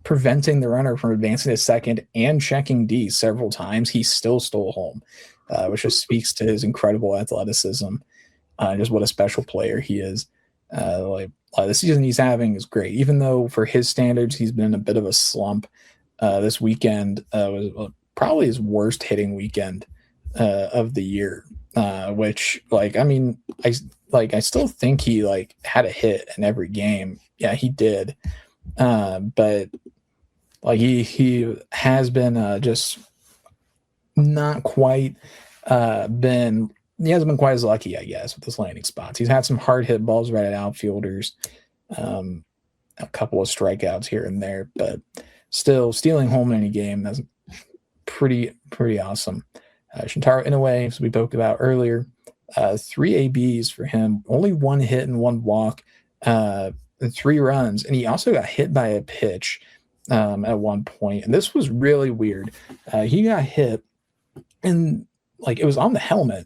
preventing the runner from advancing to second and checking D several times, he still stole home, which just speaks to his incredible athleticism, just what a special player he is. The season he's having is great, even though for his standards he's been in a bit of a slump. This weekend was probably his worst hitting weekend of the year, which I still think he like had a hit in every game. Yeah, he did, but like he has been just not quite been. He hasn't been quite as lucky, I guess, with his landing spots. He's had some hard hit balls right at outfielders, a couple of strikeouts here and there, but still stealing home in any game, that's pretty awesome. Shintaro Inoue, as we spoke about earlier, 3 ABs for him, only 1 hit and 1 walk, 3 runs, and he also got hit by a pitch at one point, and this was really weird. He got hit, and like it was on the helmet.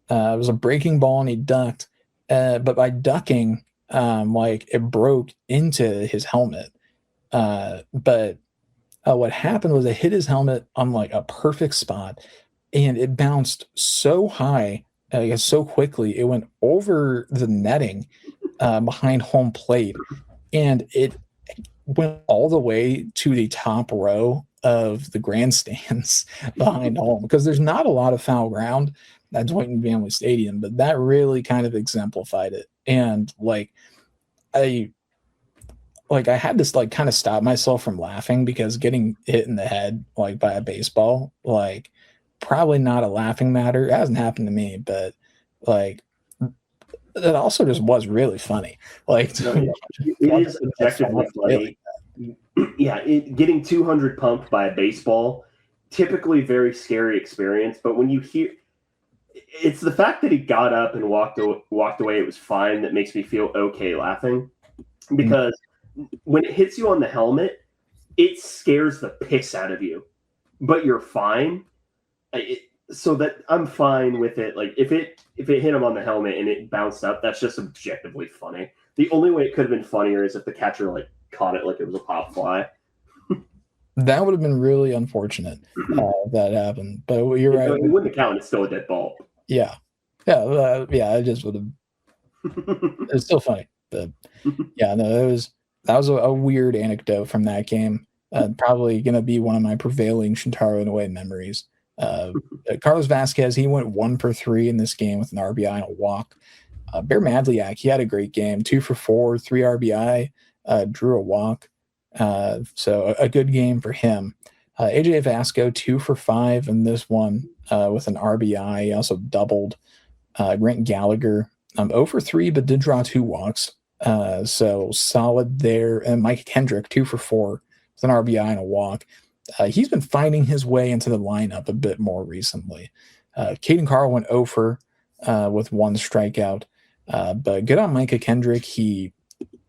It was a breaking ball, and he ducked, but by ducking, like it broke into his helmet. But what happened was it hit his helmet on like a perfect spot, and it bounced so high, so quickly, it went over the netting behind home plate, and it went all the way to the top row of the grandstands behind home, because there's not a lot of foul ground at Dwight Family Stadium, but that really kind of exemplified it. And I had to like kind of stop myself from laughing, because getting hit in the head like by a baseball, like probably not a laughing matter. It hasn't happened to me, but like it also just was really funny. Like it is objectively funny. Yeah, getting 200 pumped by a baseball, typically very scary experience. But when you hear, it's the fact that he got up and walked away, it was fine, that makes me feel okay laughing. Because when it hits you on the helmet, it scares the piss out of you, but you're fine. So that I'm fine with it. Like if it hit him on the helmet and it bounced up, that's just objectively funny. The only way it could have been funnier is if the catcher like caught it like it was a pop fly. That would have been really unfortunate that happened. But you're right. It wouldn't count. It's still a dead ball. Yeah. I just would have. It's still funny, but yeah, no, that was a weird anecdote from that game. Probably going to be one of my prevailing Shintaro Inoue memories. Carlos Vasquez, he went 1 for 3 in this game with an RBI and a walk. Bear Madliak, he had a great game, 2 for 4, 3 RBI, drew a walk. So a good game for him. AJ Vasco, 2 for 5 in this one with an RBI. He also doubled. Grant Gallagher, 0 for 3, but did draw 2 walks. So solid there. And Mike Kendrick, 2 for 4 with an RBI and a walk. He's been finding his way into the lineup a bit more recently. Caden Carl went 0 for with 1 strikeout. But good on Micah Kendrick. He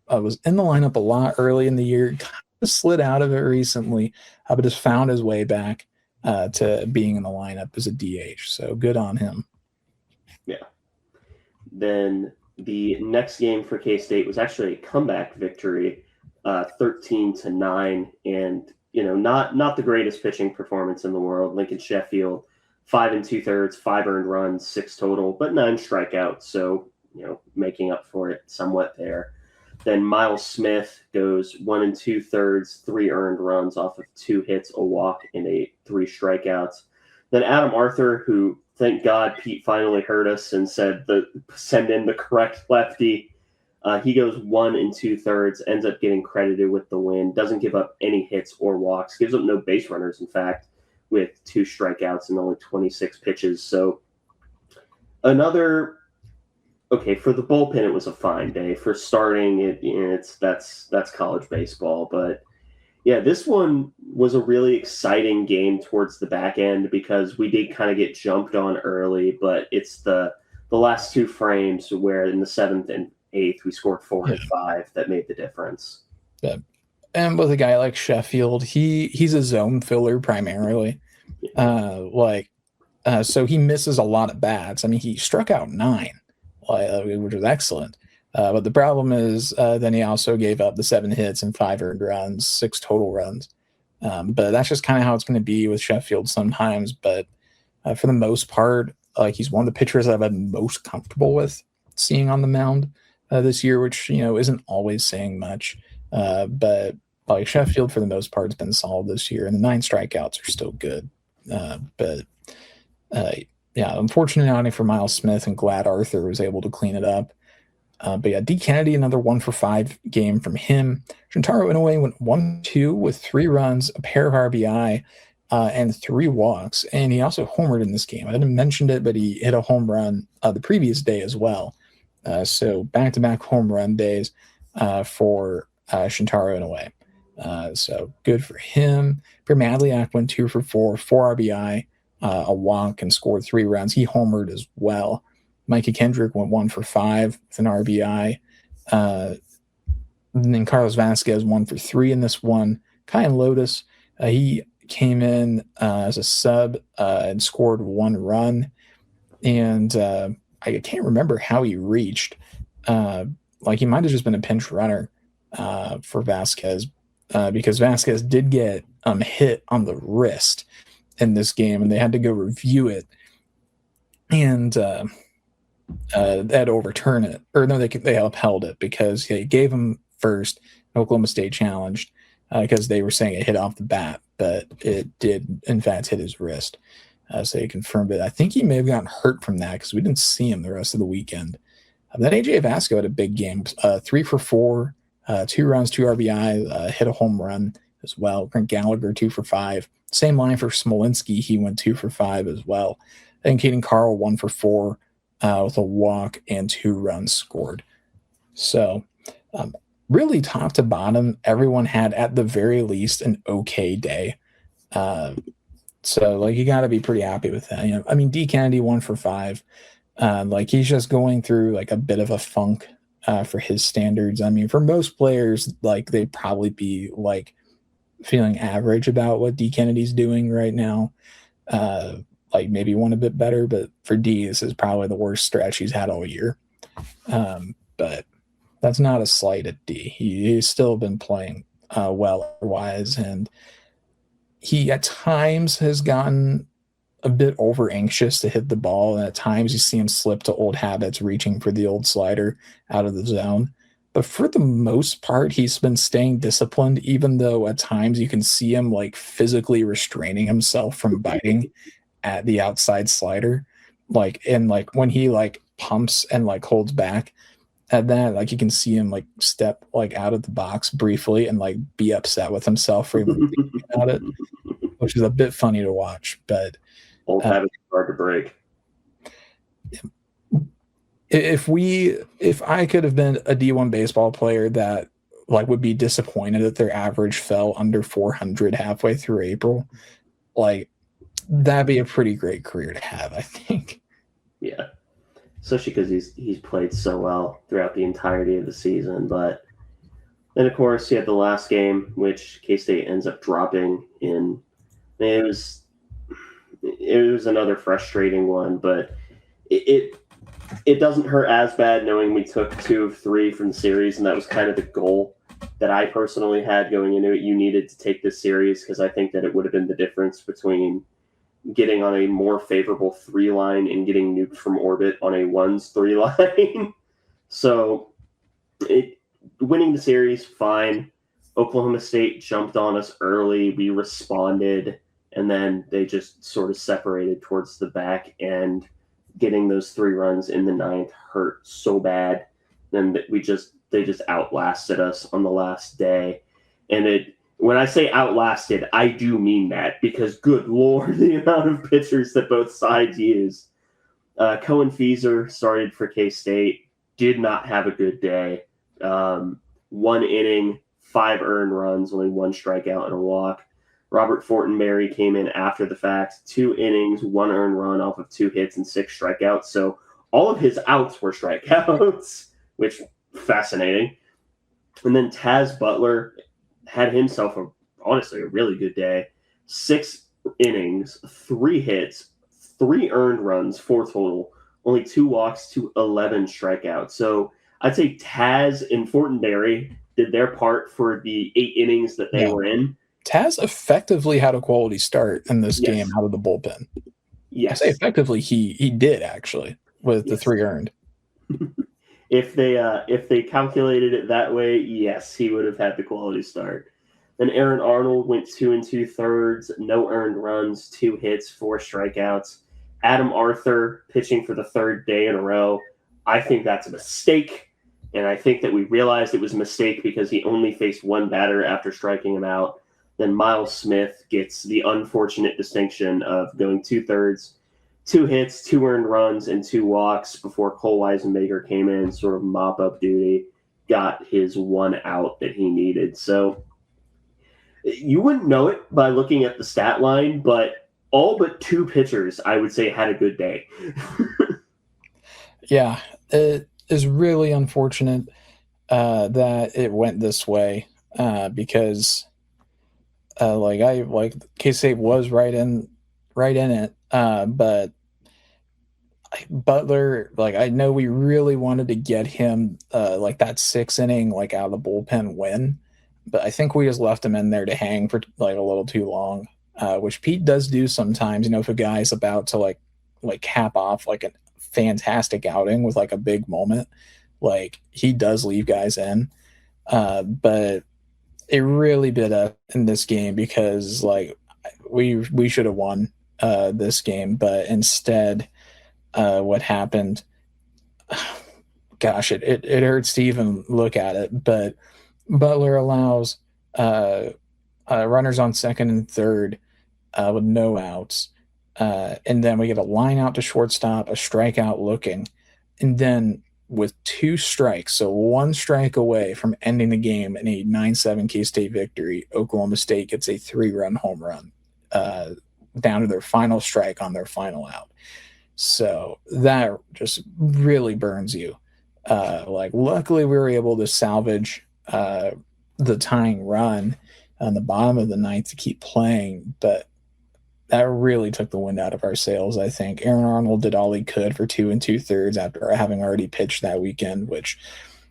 was in the lineup a lot early in the year, kind of slid out of it recently, but just found his way back to being in the lineup as a DH. So good on him. Yeah. Then the next game for K-State was actually a comeback victory, 13-9, and not the greatest pitching performance in the world. Lincoln Sheffield, 5 2/3, 5 earned runs, 6 total, but 9 strikeouts. So making up for it somewhat there. Then Miles Smith goes 1 2/3, 3 earned runs off of 2 hits, a walk, and 3 strikeouts. Then Adam Arthur, who thank God Pete finally heard us and said send in the correct lefty. He goes 1 2/3, ends up getting credited with the win. Doesn't give up any hits or walks. Gives up no base runners, in fact, with 2 strikeouts and only 26 pitches. So for the bullpen, it was a fine day. For starting, that's college baseball. But yeah, this one was a really exciting game towards the back end, because we did kind of get jumped on early. But it's the last 2 frames where in the 7th and 8th. We scored 4 and 5 that made the difference. But, and with a guy like Sheffield, he's a zone filler primarily. So he misses a lot of bats. I mean, he struck out 9, which was excellent. But the problem is then he also gave up the 7 hits and 5 earned runs, 6 total runs. But that's just kind of how it's going to be with Sheffield sometimes. But for the most part, he's one of the pitchers that I've been most comfortable with seeing on the mound this year, which isn't always saying much. But Sheffield, for the most part, has been solid this year, and the 9 strikeouts are still good. Unfortunately, not for Miles Smith, and glad Arthur was able to clean it up. D. Kennedy, another 1 for 5 game from him. Shintaro Inoue went 1-2 with 3 runs, a pair of RBI, and 3 walks. And he also homered in this game. I didn't mention it, but he hit a home run the previous day as well. So back-to-back home run days for Shintaro Inoue. So good for him. Pierre Madliak went 2 for 4, 4 RBI, a walk, and scored 3 runs. He homered as well. Micah Kendrick went 1 for 5 with an RBI. And then Carlos Vasquez 1 for 3 in this one. Kyan Lotus, he came in as a sub and scored 1 run. And I can't remember how he reached. He might have just been a pinch runner for Vasquez because Vasquez did get hit on the wrist in this game, and they had to go review it. And they had to overturn it, or no, they upheld it because they gave him first. Oklahoma State challenged because they were saying it hit off the bat, but it did in fact hit his wrist. So they confirmed it. I think he may have gotten hurt from that because we didn't see him the rest of the weekend. That AJ Vasco had a big game, 3 for 4, 2 runs, 2 RBI, hit a home run as well. Brent Gallagher 2 for 5. Same line for Smolinski. He went 2 for 5 as well. And Caden Carl 1 for 4. With a walk and 2 runs scored. So really top to bottom, everyone had at the very least an okay day. So you got to be pretty happy with that. D. Kennedy 1 for 5. He's just going through a bit of a funk for his standards. For most players, they'd probably be feeling average about what D. Kennedy's doing right now. Maybe one a bit better, but for D, this is probably the worst stretch he's had all year. But that's not a slight at D. He's still been playing well otherwise, and he at times has gotten a bit over anxious to hit the ball, and at times you see him slip to old habits, reaching for the old slider out of the zone. But for the most part, he's been staying disciplined, even though at times you can see him physically restraining himself from biting at the outside slider, when he pumps and holds back at that, you can see him step out of the box briefly and be upset with himself for even thinking about it, which is a bit funny to watch. But old habits are hard to break. If I could have been a D1 baseball player that would be disappointed that their average fell under 400 halfway through April, that'd be a pretty great career to have, I think. Yeah, especially because he's played so well throughout the entirety of the season. But then, of course, he had the last game, which K-State ends up dropping in. It was another frustrating one, but it doesn't hurt as bad knowing we took 2 of 3 from the series, and that was kind of the goal that I personally had going into it. You needed to take this series because I think that it would have been the difference between getting on a more favorable 3 line and getting nuked from orbit on a 1-3 line. So winning the series, fine. Oklahoma State jumped on us early. We responded, and then they just sort of separated towards the back end. Getting those 3 runs in the 9th hurt so bad. Then they just outlasted us on the last day. And when I say outlasted, I do mean that because, good Lord, the amount of pitchers that both sides use. Cohen Feeser started for K-State, did not have a good day. 1 inning, 5 earned runs, only 1 strikeout and a walk. Robert Fortenberry came in after the fact, 2 innings, 1 earned run off of 2 hits and 6 strikeouts. So all of his outs were strikeouts, which fascinating. And then Taz Butler had himself honestly a really good day. 6 innings, 3 hits, 3 earned runs, 4 total, only 2 walks to 11 strikeouts. So I'd say Taz and Fortenberry did their part for the 8 innings that they were in. Taz effectively had a quality start in this Yes. game out of the bullpen. Yes. I say effectively, he did actually with the 3 earned. If they calculated it that way, yes, he would have had the quality start. Then Aaron Arnold went 2 2/3, no earned runs, 2 hits, 4 strikeouts. Adam Arthur pitching for the 3rd day in a row. I think that's a mistake, and I think that we realized it was a mistake because he only faced 1 batter after striking him out. Then Miles Smith gets the unfortunate distinction of going 2/3, 2 hits, 2 earned runs, and 2 walks before Cole Weisenbaker came in, sort of mop up duty, got his 1 out that he needed. So you wouldn't know it by looking at the stat line, but all but 2 pitchers, I would say, had a good day. Yeah, it is really unfortunate that it went this way because K-State was right in it, but Butler, I know we really wanted to get him that 6 inning out of the bullpen win, but I think we just left him in there to hang for a little too long, which Pete does do sometimes. If a guy's about to cap off a fantastic outing with a big moment, he does leave guys in, but it really bit up in this game because we should have won this game, but instead what happened, gosh, it hurts to even look at it, but Butler allows runners on 2nd and 3rd with no outs, and then we get a line out to shortstop, a strikeout looking, and then with 2 strikes, so 1 strike away from ending the game in a 9-7 K-State victory, Oklahoma State gets a 3-run home run down to their final strike on their final out. So that just really burns you. Luckily, we were able to salvage the tying run on the bottom of the 9th to keep playing, but that really took the wind out of our sails, I think. Aaron Arnold did all he could for 2 2/3 after having already pitched that weekend, which,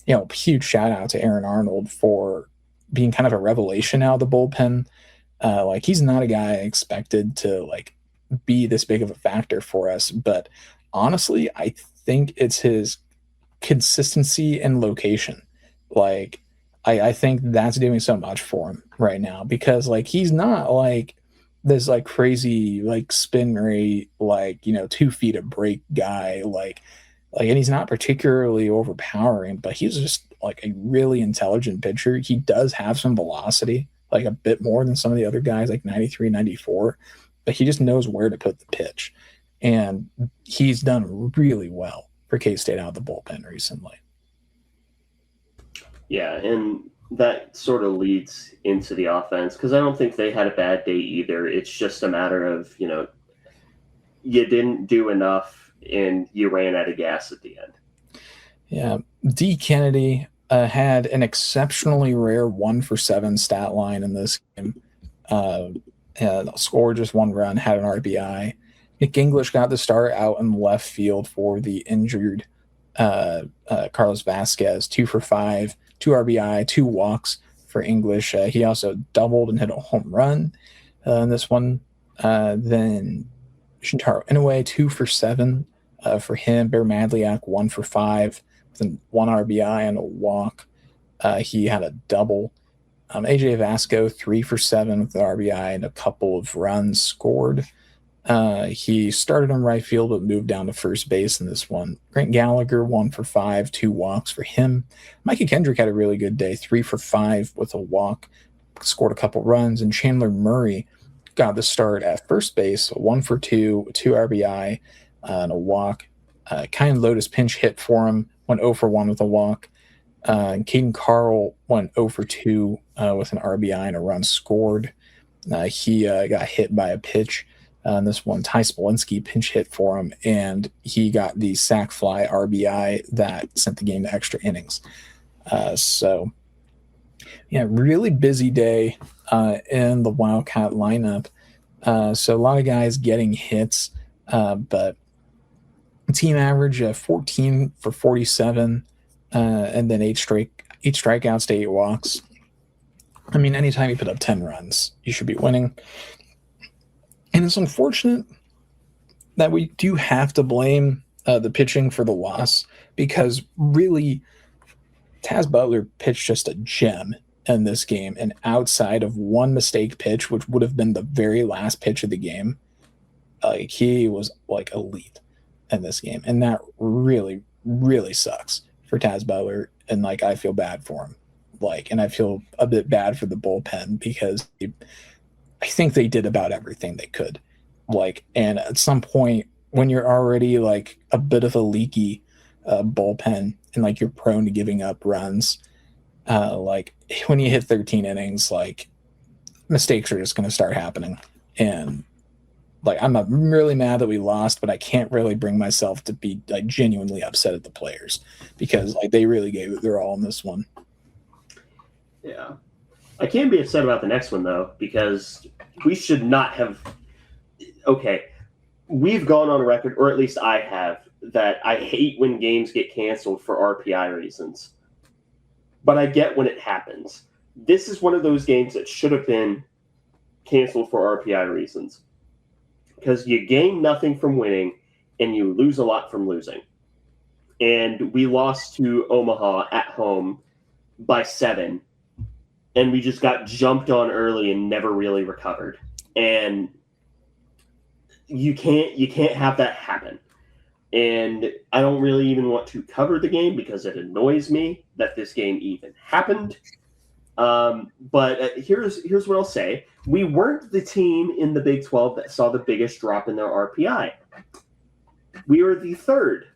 huge shout out to Aaron Arnold for being kind of a revelation out of the bullpen. He's not a guy I expected to be this big of a factor for us, but honestly, I think it's his consistency and location. I think that's doing so much for him right now because he's not this crazy spin rate 2 feet of break guy and he's not particularly overpowering, but he's just a really intelligent pitcher. He does have some velocity, a bit more than some of the other guys 93, 94, but he just knows where to put the pitch, and he's done really well for K-State out of the bullpen recently. Yeah, and that sort of leads into the offense because I don't think they had a bad day either. It's just a matter of, you didn't do enough and you ran out of gas at the end. Yeah, D. Kennedy had an exceptionally rare 1-for-7 stat line in this game. Scored just 1 run, had an RBI. Nick English got the start out in left field for the injured Carlos Vasquez, 2 for 5, 2 RBI, 2 walks for English. He also doubled and hit a home run in this one. Then Shintaro Inoue, 2 for 7 for him. Bear Madliak, 1 for 5 with 1 RBI and a walk. He had a double. AJ Vasco, 3 for 7 with the RBI and a couple of runs scored. He started in right field but moved down to first base in this one. Grant Gallagher, 1 for 5, 2 walks for him. Mikey Kendrick had a really good day, 3 for 5 with a walk, scored a couple runs. And Chandler Murray got the start at first base, 1 for 2, 2 RBI and a walk. Kyan Lotus pinch hit for him, went 0 for 1 with a walk. And Caden Carl went 0 for 2 with an RBI and a run scored. He got hit by a pitch And this one, Ty Smolinski pinch hit for him, and he got the sac fly RBI that sent the game to extra innings. So, yeah, really busy day in the Wildcat lineup. So a lot of guys getting hits, but team average 14 for 47, and then eight strikeouts to 8 walks. I mean, anytime you put up 10 runs, you should be winning. And it's unfortunate that we do have to blame the pitching for the loss, because really Taz Butler pitched just a gem in this game, and outside of one mistake pitch, which would have been the very last pitch of the game, like he was like elite in this game, and that really, really sucks for Taz Butler, and like I feel bad for him, like, and I feel a bit bad for the bullpen, because I think they did about everything they could, like, and at some point when you're already like a bit of a leaky bullpen, and like you're prone to giving up runs, like when you hit 13 innings, like mistakes are just going to start happening. And like, I'm really mad that we lost, but I can't really bring myself to be like genuinely upset at the players, because like they really gave it their all in this one. Yeah. I can be upset about the next one though, because we should not have. Okay. We've gone on record, or at least I have, that I hate when games get canceled for RPI reasons. But I get when it happens. This is one of those games that should have been canceled for RPI reasons, because you gain nothing from winning and you lose a lot from losing. And we lost to Omaha at home by 7, and we just got jumped on early and never really recovered. And you can't have that happen. And I don't really even want to cover the game, because it annoys me that this game even happened. But here's what I'll say. We weren't the team in the Big 12 that saw the biggest drop in their RPI. We were the third.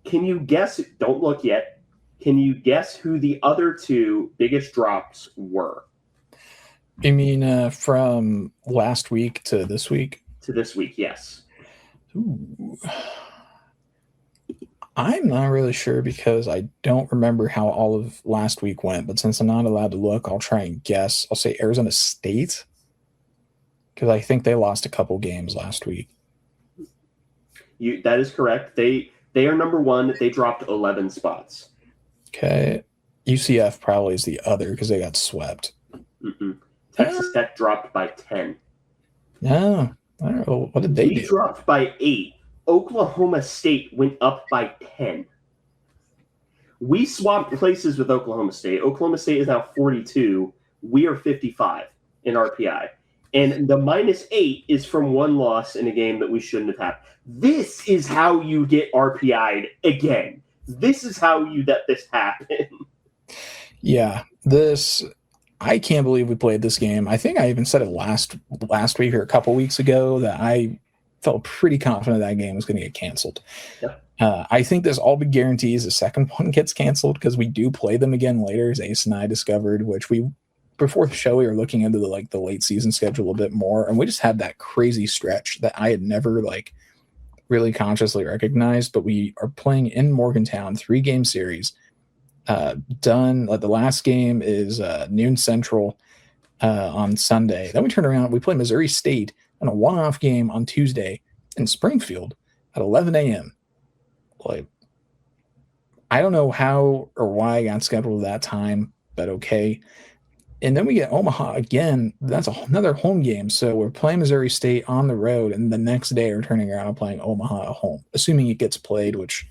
Can you guess? Don't look yet. Can you guess who the other 2 biggest drops were? You mean from last week to this week? To this week, yes. Ooh. I'm not really sure, because I don't remember how all of last week went, but since I'm not allowed to look, I'll try and guess. I'll say Arizona State, because I think they lost a couple games last week. That is correct. They are number 1. They dropped 11 spots. Okay. UCF probably is the other, because they got swept. Mm-mm. Texas Tech dropped by 10. No. I don't know. What did they do? We dropped by 8. Oklahoma State went up by 10. We swapped places with Oklahoma State. Oklahoma State is now 42. We are 55 in RPI. And the -8 is from one loss in a game that we shouldn't have had. This is how you get RPI'd again. This is how you let this happen. Yeah, I can't believe we played this game. I think I even said it last week or a couple weeks ago that I felt pretty confident that game was going to get canceled. Yeah. I think this all but guarantees the second one gets canceled, because we do play them again later, as Ace and I discovered, which before the show, we were looking into the late season schedule a bit more, and we just had that crazy stretch that I had never really consciously recognized. But we are playing in Morgantown, 3-game series. Done. The last game is noon Central on Sunday. Then we turn around, we play Missouri State in a one-off game on Tuesday in Springfield at 11 a.m. Like, I don't know how or why I got scheduled at that time, but okay. And then we get Omaha again. That's another home game. So we're playing Missouri State on the road, and the next day we're turning around and playing Omaha at home, assuming it gets played, which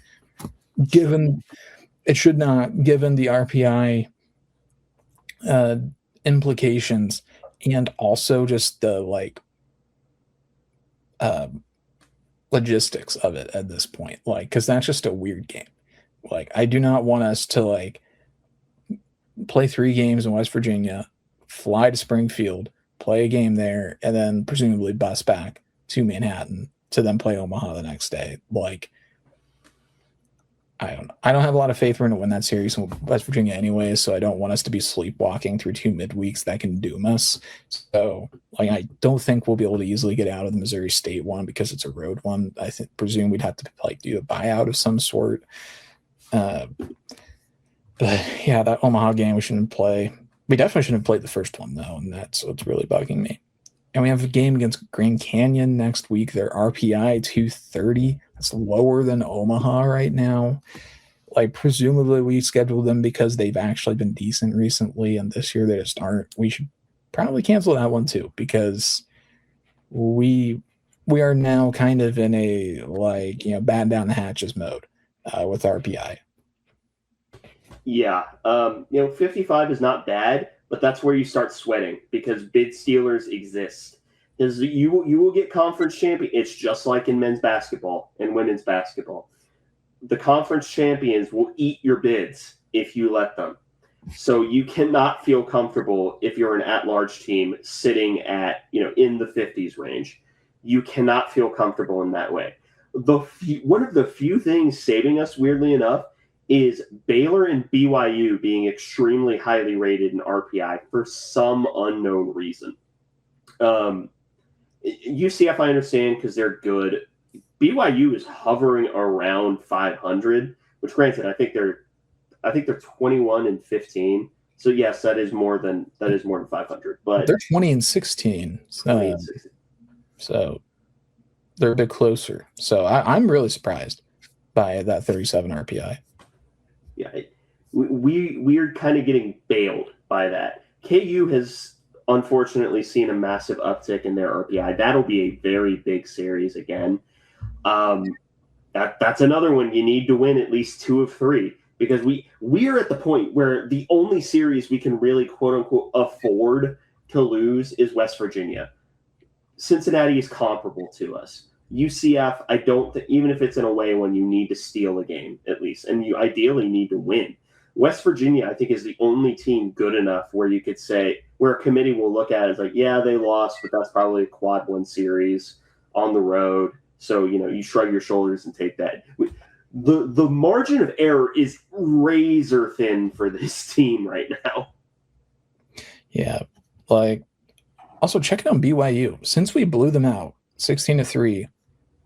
it should not, given the RPI implications, and also just the logistics of it at this point, because that's just a weird game. I do not want us to play 3 games in West Virginia, fly to Springfield, play a game there, and then presumably bus back to Manhattan to then play Omaha the next day. I don't have a lot of faith we're going to win that series in West Virginia anyway, so I don't want us to be sleepwalking through 2 midweeks that can doom us. So, like, I don't think we'll be able to easily get out of the Missouri State one because it's a road one. I presume we'd have to like do a buyout of some sort. But yeah, that Omaha game we shouldn't play. We definitely shouldn't have played the first one though, and that's what's really bugging me. And we have a game against Grand Canyon next week. Their RPI 230. That's lower than Omaha right now. Like, presumably we scheduled them because they've actually been decent recently, and this year they just aren't. We should probably cancel that one too, because we are now kind of in a, like, batten down the hatches mode with RPI. Yeah. 55 is not bad, but that's where you start sweating because bid stealers exist. Because you will get conference champion. It's just like in men's basketball and women's basketball. The conference champions will eat your bids if you let them. So you cannot feel comfortable if you're an at-large team sitting at, in the 50s range. You cannot feel comfortable in that way. One of the few things saving us, weirdly enough, is Baylor and BYU being extremely highly rated in RPI for some unknown reason. UCF, I understand because they're good. BYU is hovering around 500, which, granted, I think they're 21-15. So yes, that is more than 500. But they're 20-16. 16. So they're a bit closer. So I'm really surprised by that 37 RPI. Yeah, we're kind of getting bailed by that. KU has unfortunately seen a massive uptick in their RPI. That'll be a very big series again. That's another one you need to win at least 2 of 3 because we're at the point where the only series we can really quote unquote afford to lose is West Virginia. Cincinnati is comparable to us. UCF, I don't even if it's an away one, you need to steal a game at least, and you ideally need to win. West Virginia, I think, is the only team good enough where you could say where a committee will look at it as like, yeah, they lost, but that's probably a quad 1 series on the road. So, you shrug your shoulders and take that. The margin of error is razor thin for this team right now. Yeah. Like, also checking on BYU. Since we blew them out 16-3,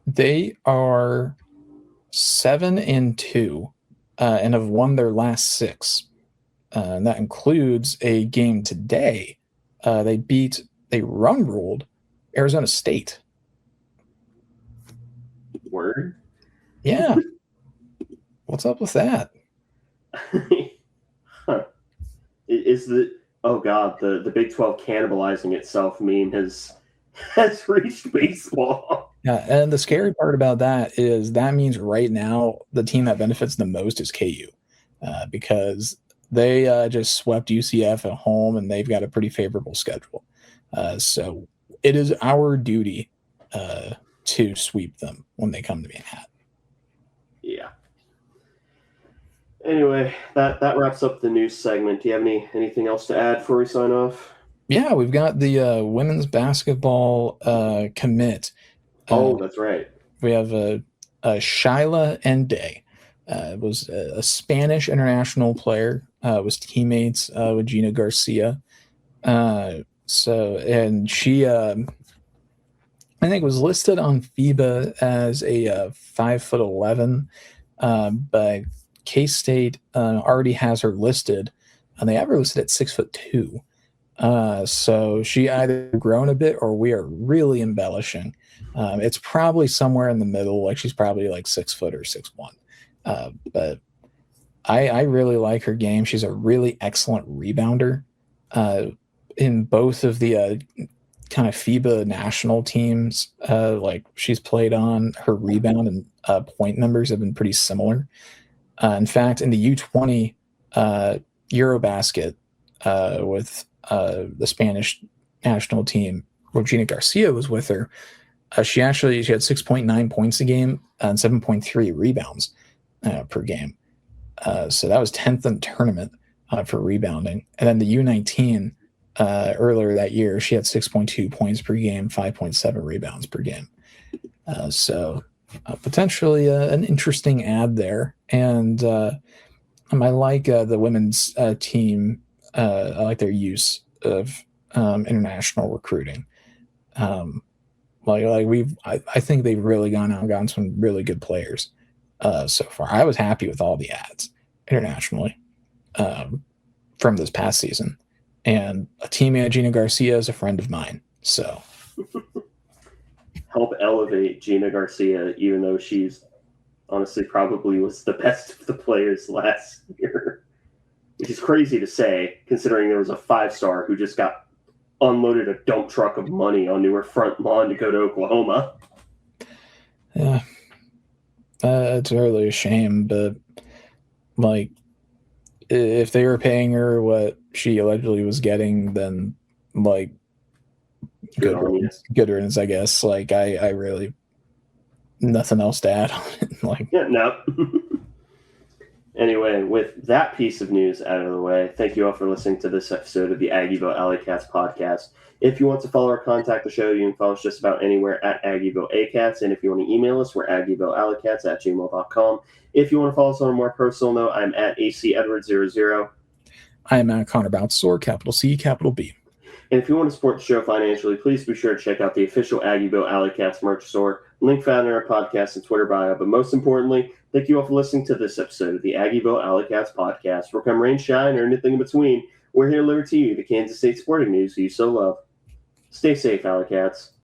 they are 7-2 and have won their last 6. And that includes a game today. They run ruled Arizona State. Word? Yeah. What's up with that? Huh. Is the Big 12 cannibalizing itself meme has reached baseball. Yeah, and the scary part about that is that means right now the team that benefits the most is KU because they just swept UCF at home and they've got a pretty favorable schedule. So it is our duty to sweep them when they come to Manhattan. Yeah. Anyway, that wraps up the news segment. Do you have anything else to add before we sign off? Yeah, we've got the women's basketball commit. That's right. We have Shyla Ende. Was a Spanish international player. Was teammates with Gina Garcia. And she, I think, was listed on FIBA as a 5'11", but K-State already has her listed, and they have her listed at 6'2". So she either grown a bit or we are really embellishing. It's probably somewhere in the middle, like she's probably like 6 foot or 6'1". But I really like her game. She's a really excellent rebounder. In both of the kind of FIBA national teams, like she's played on, her rebound and point numbers have been pretty similar. In fact, in the U20 Eurobasket with the Spanish national team, where Gina Garcia was with her, she had 6.9 points a game and 7.3 rebounds per game. So that was 10th in the tournament for rebounding. And then the U19 earlier that year, she had 6.2 points per game, 5.7 rebounds per game. So potentially an interesting ad there. And I like the women's team. I like their use of international recruiting. I think they've really gone out and gotten some really good players so far. I was happy with all the ads internationally from this past season. And a teammate, Gina Garcia, is a friend of mine. So help elevate Gina Garcia, even though she's honestly probably was the best of the players last year, which is crazy to say considering there was a 5-star who just got unloaded a dump truck of money onto her front lawn to go to Oklahoma. Yeah, it's really a shame, but like, if they were paying her what she allegedly was getting, then like, good riddance, I guess. Like, I really nothing else to add on it. Like, yeah, no. Anyway, with that piece of news out of the way, thank you all for listening to this episode of the Aggieville Alleycats podcast. If you want to follow or contact the show, you can follow us just about anywhere at Aggieville Alleycats. And if you want to email us, we're aggievillealleycats@gmail.com. If you want to follow us on a more personal note, I'm at ACEdward00. I am at Connor Boutsor, capital C, capital B. And if you want to support the show financially, please be sure to check out the official Aggieville Alleycats merch store, link found in our podcast and Twitter bio. But most importantly, thank you all for listening to this episode of the Aggieville Alleycats podcast. Where come rain, shine, or anything in between, we're here to deliver to you the Kansas State sporting news you so love. Stay safe, Alleycats.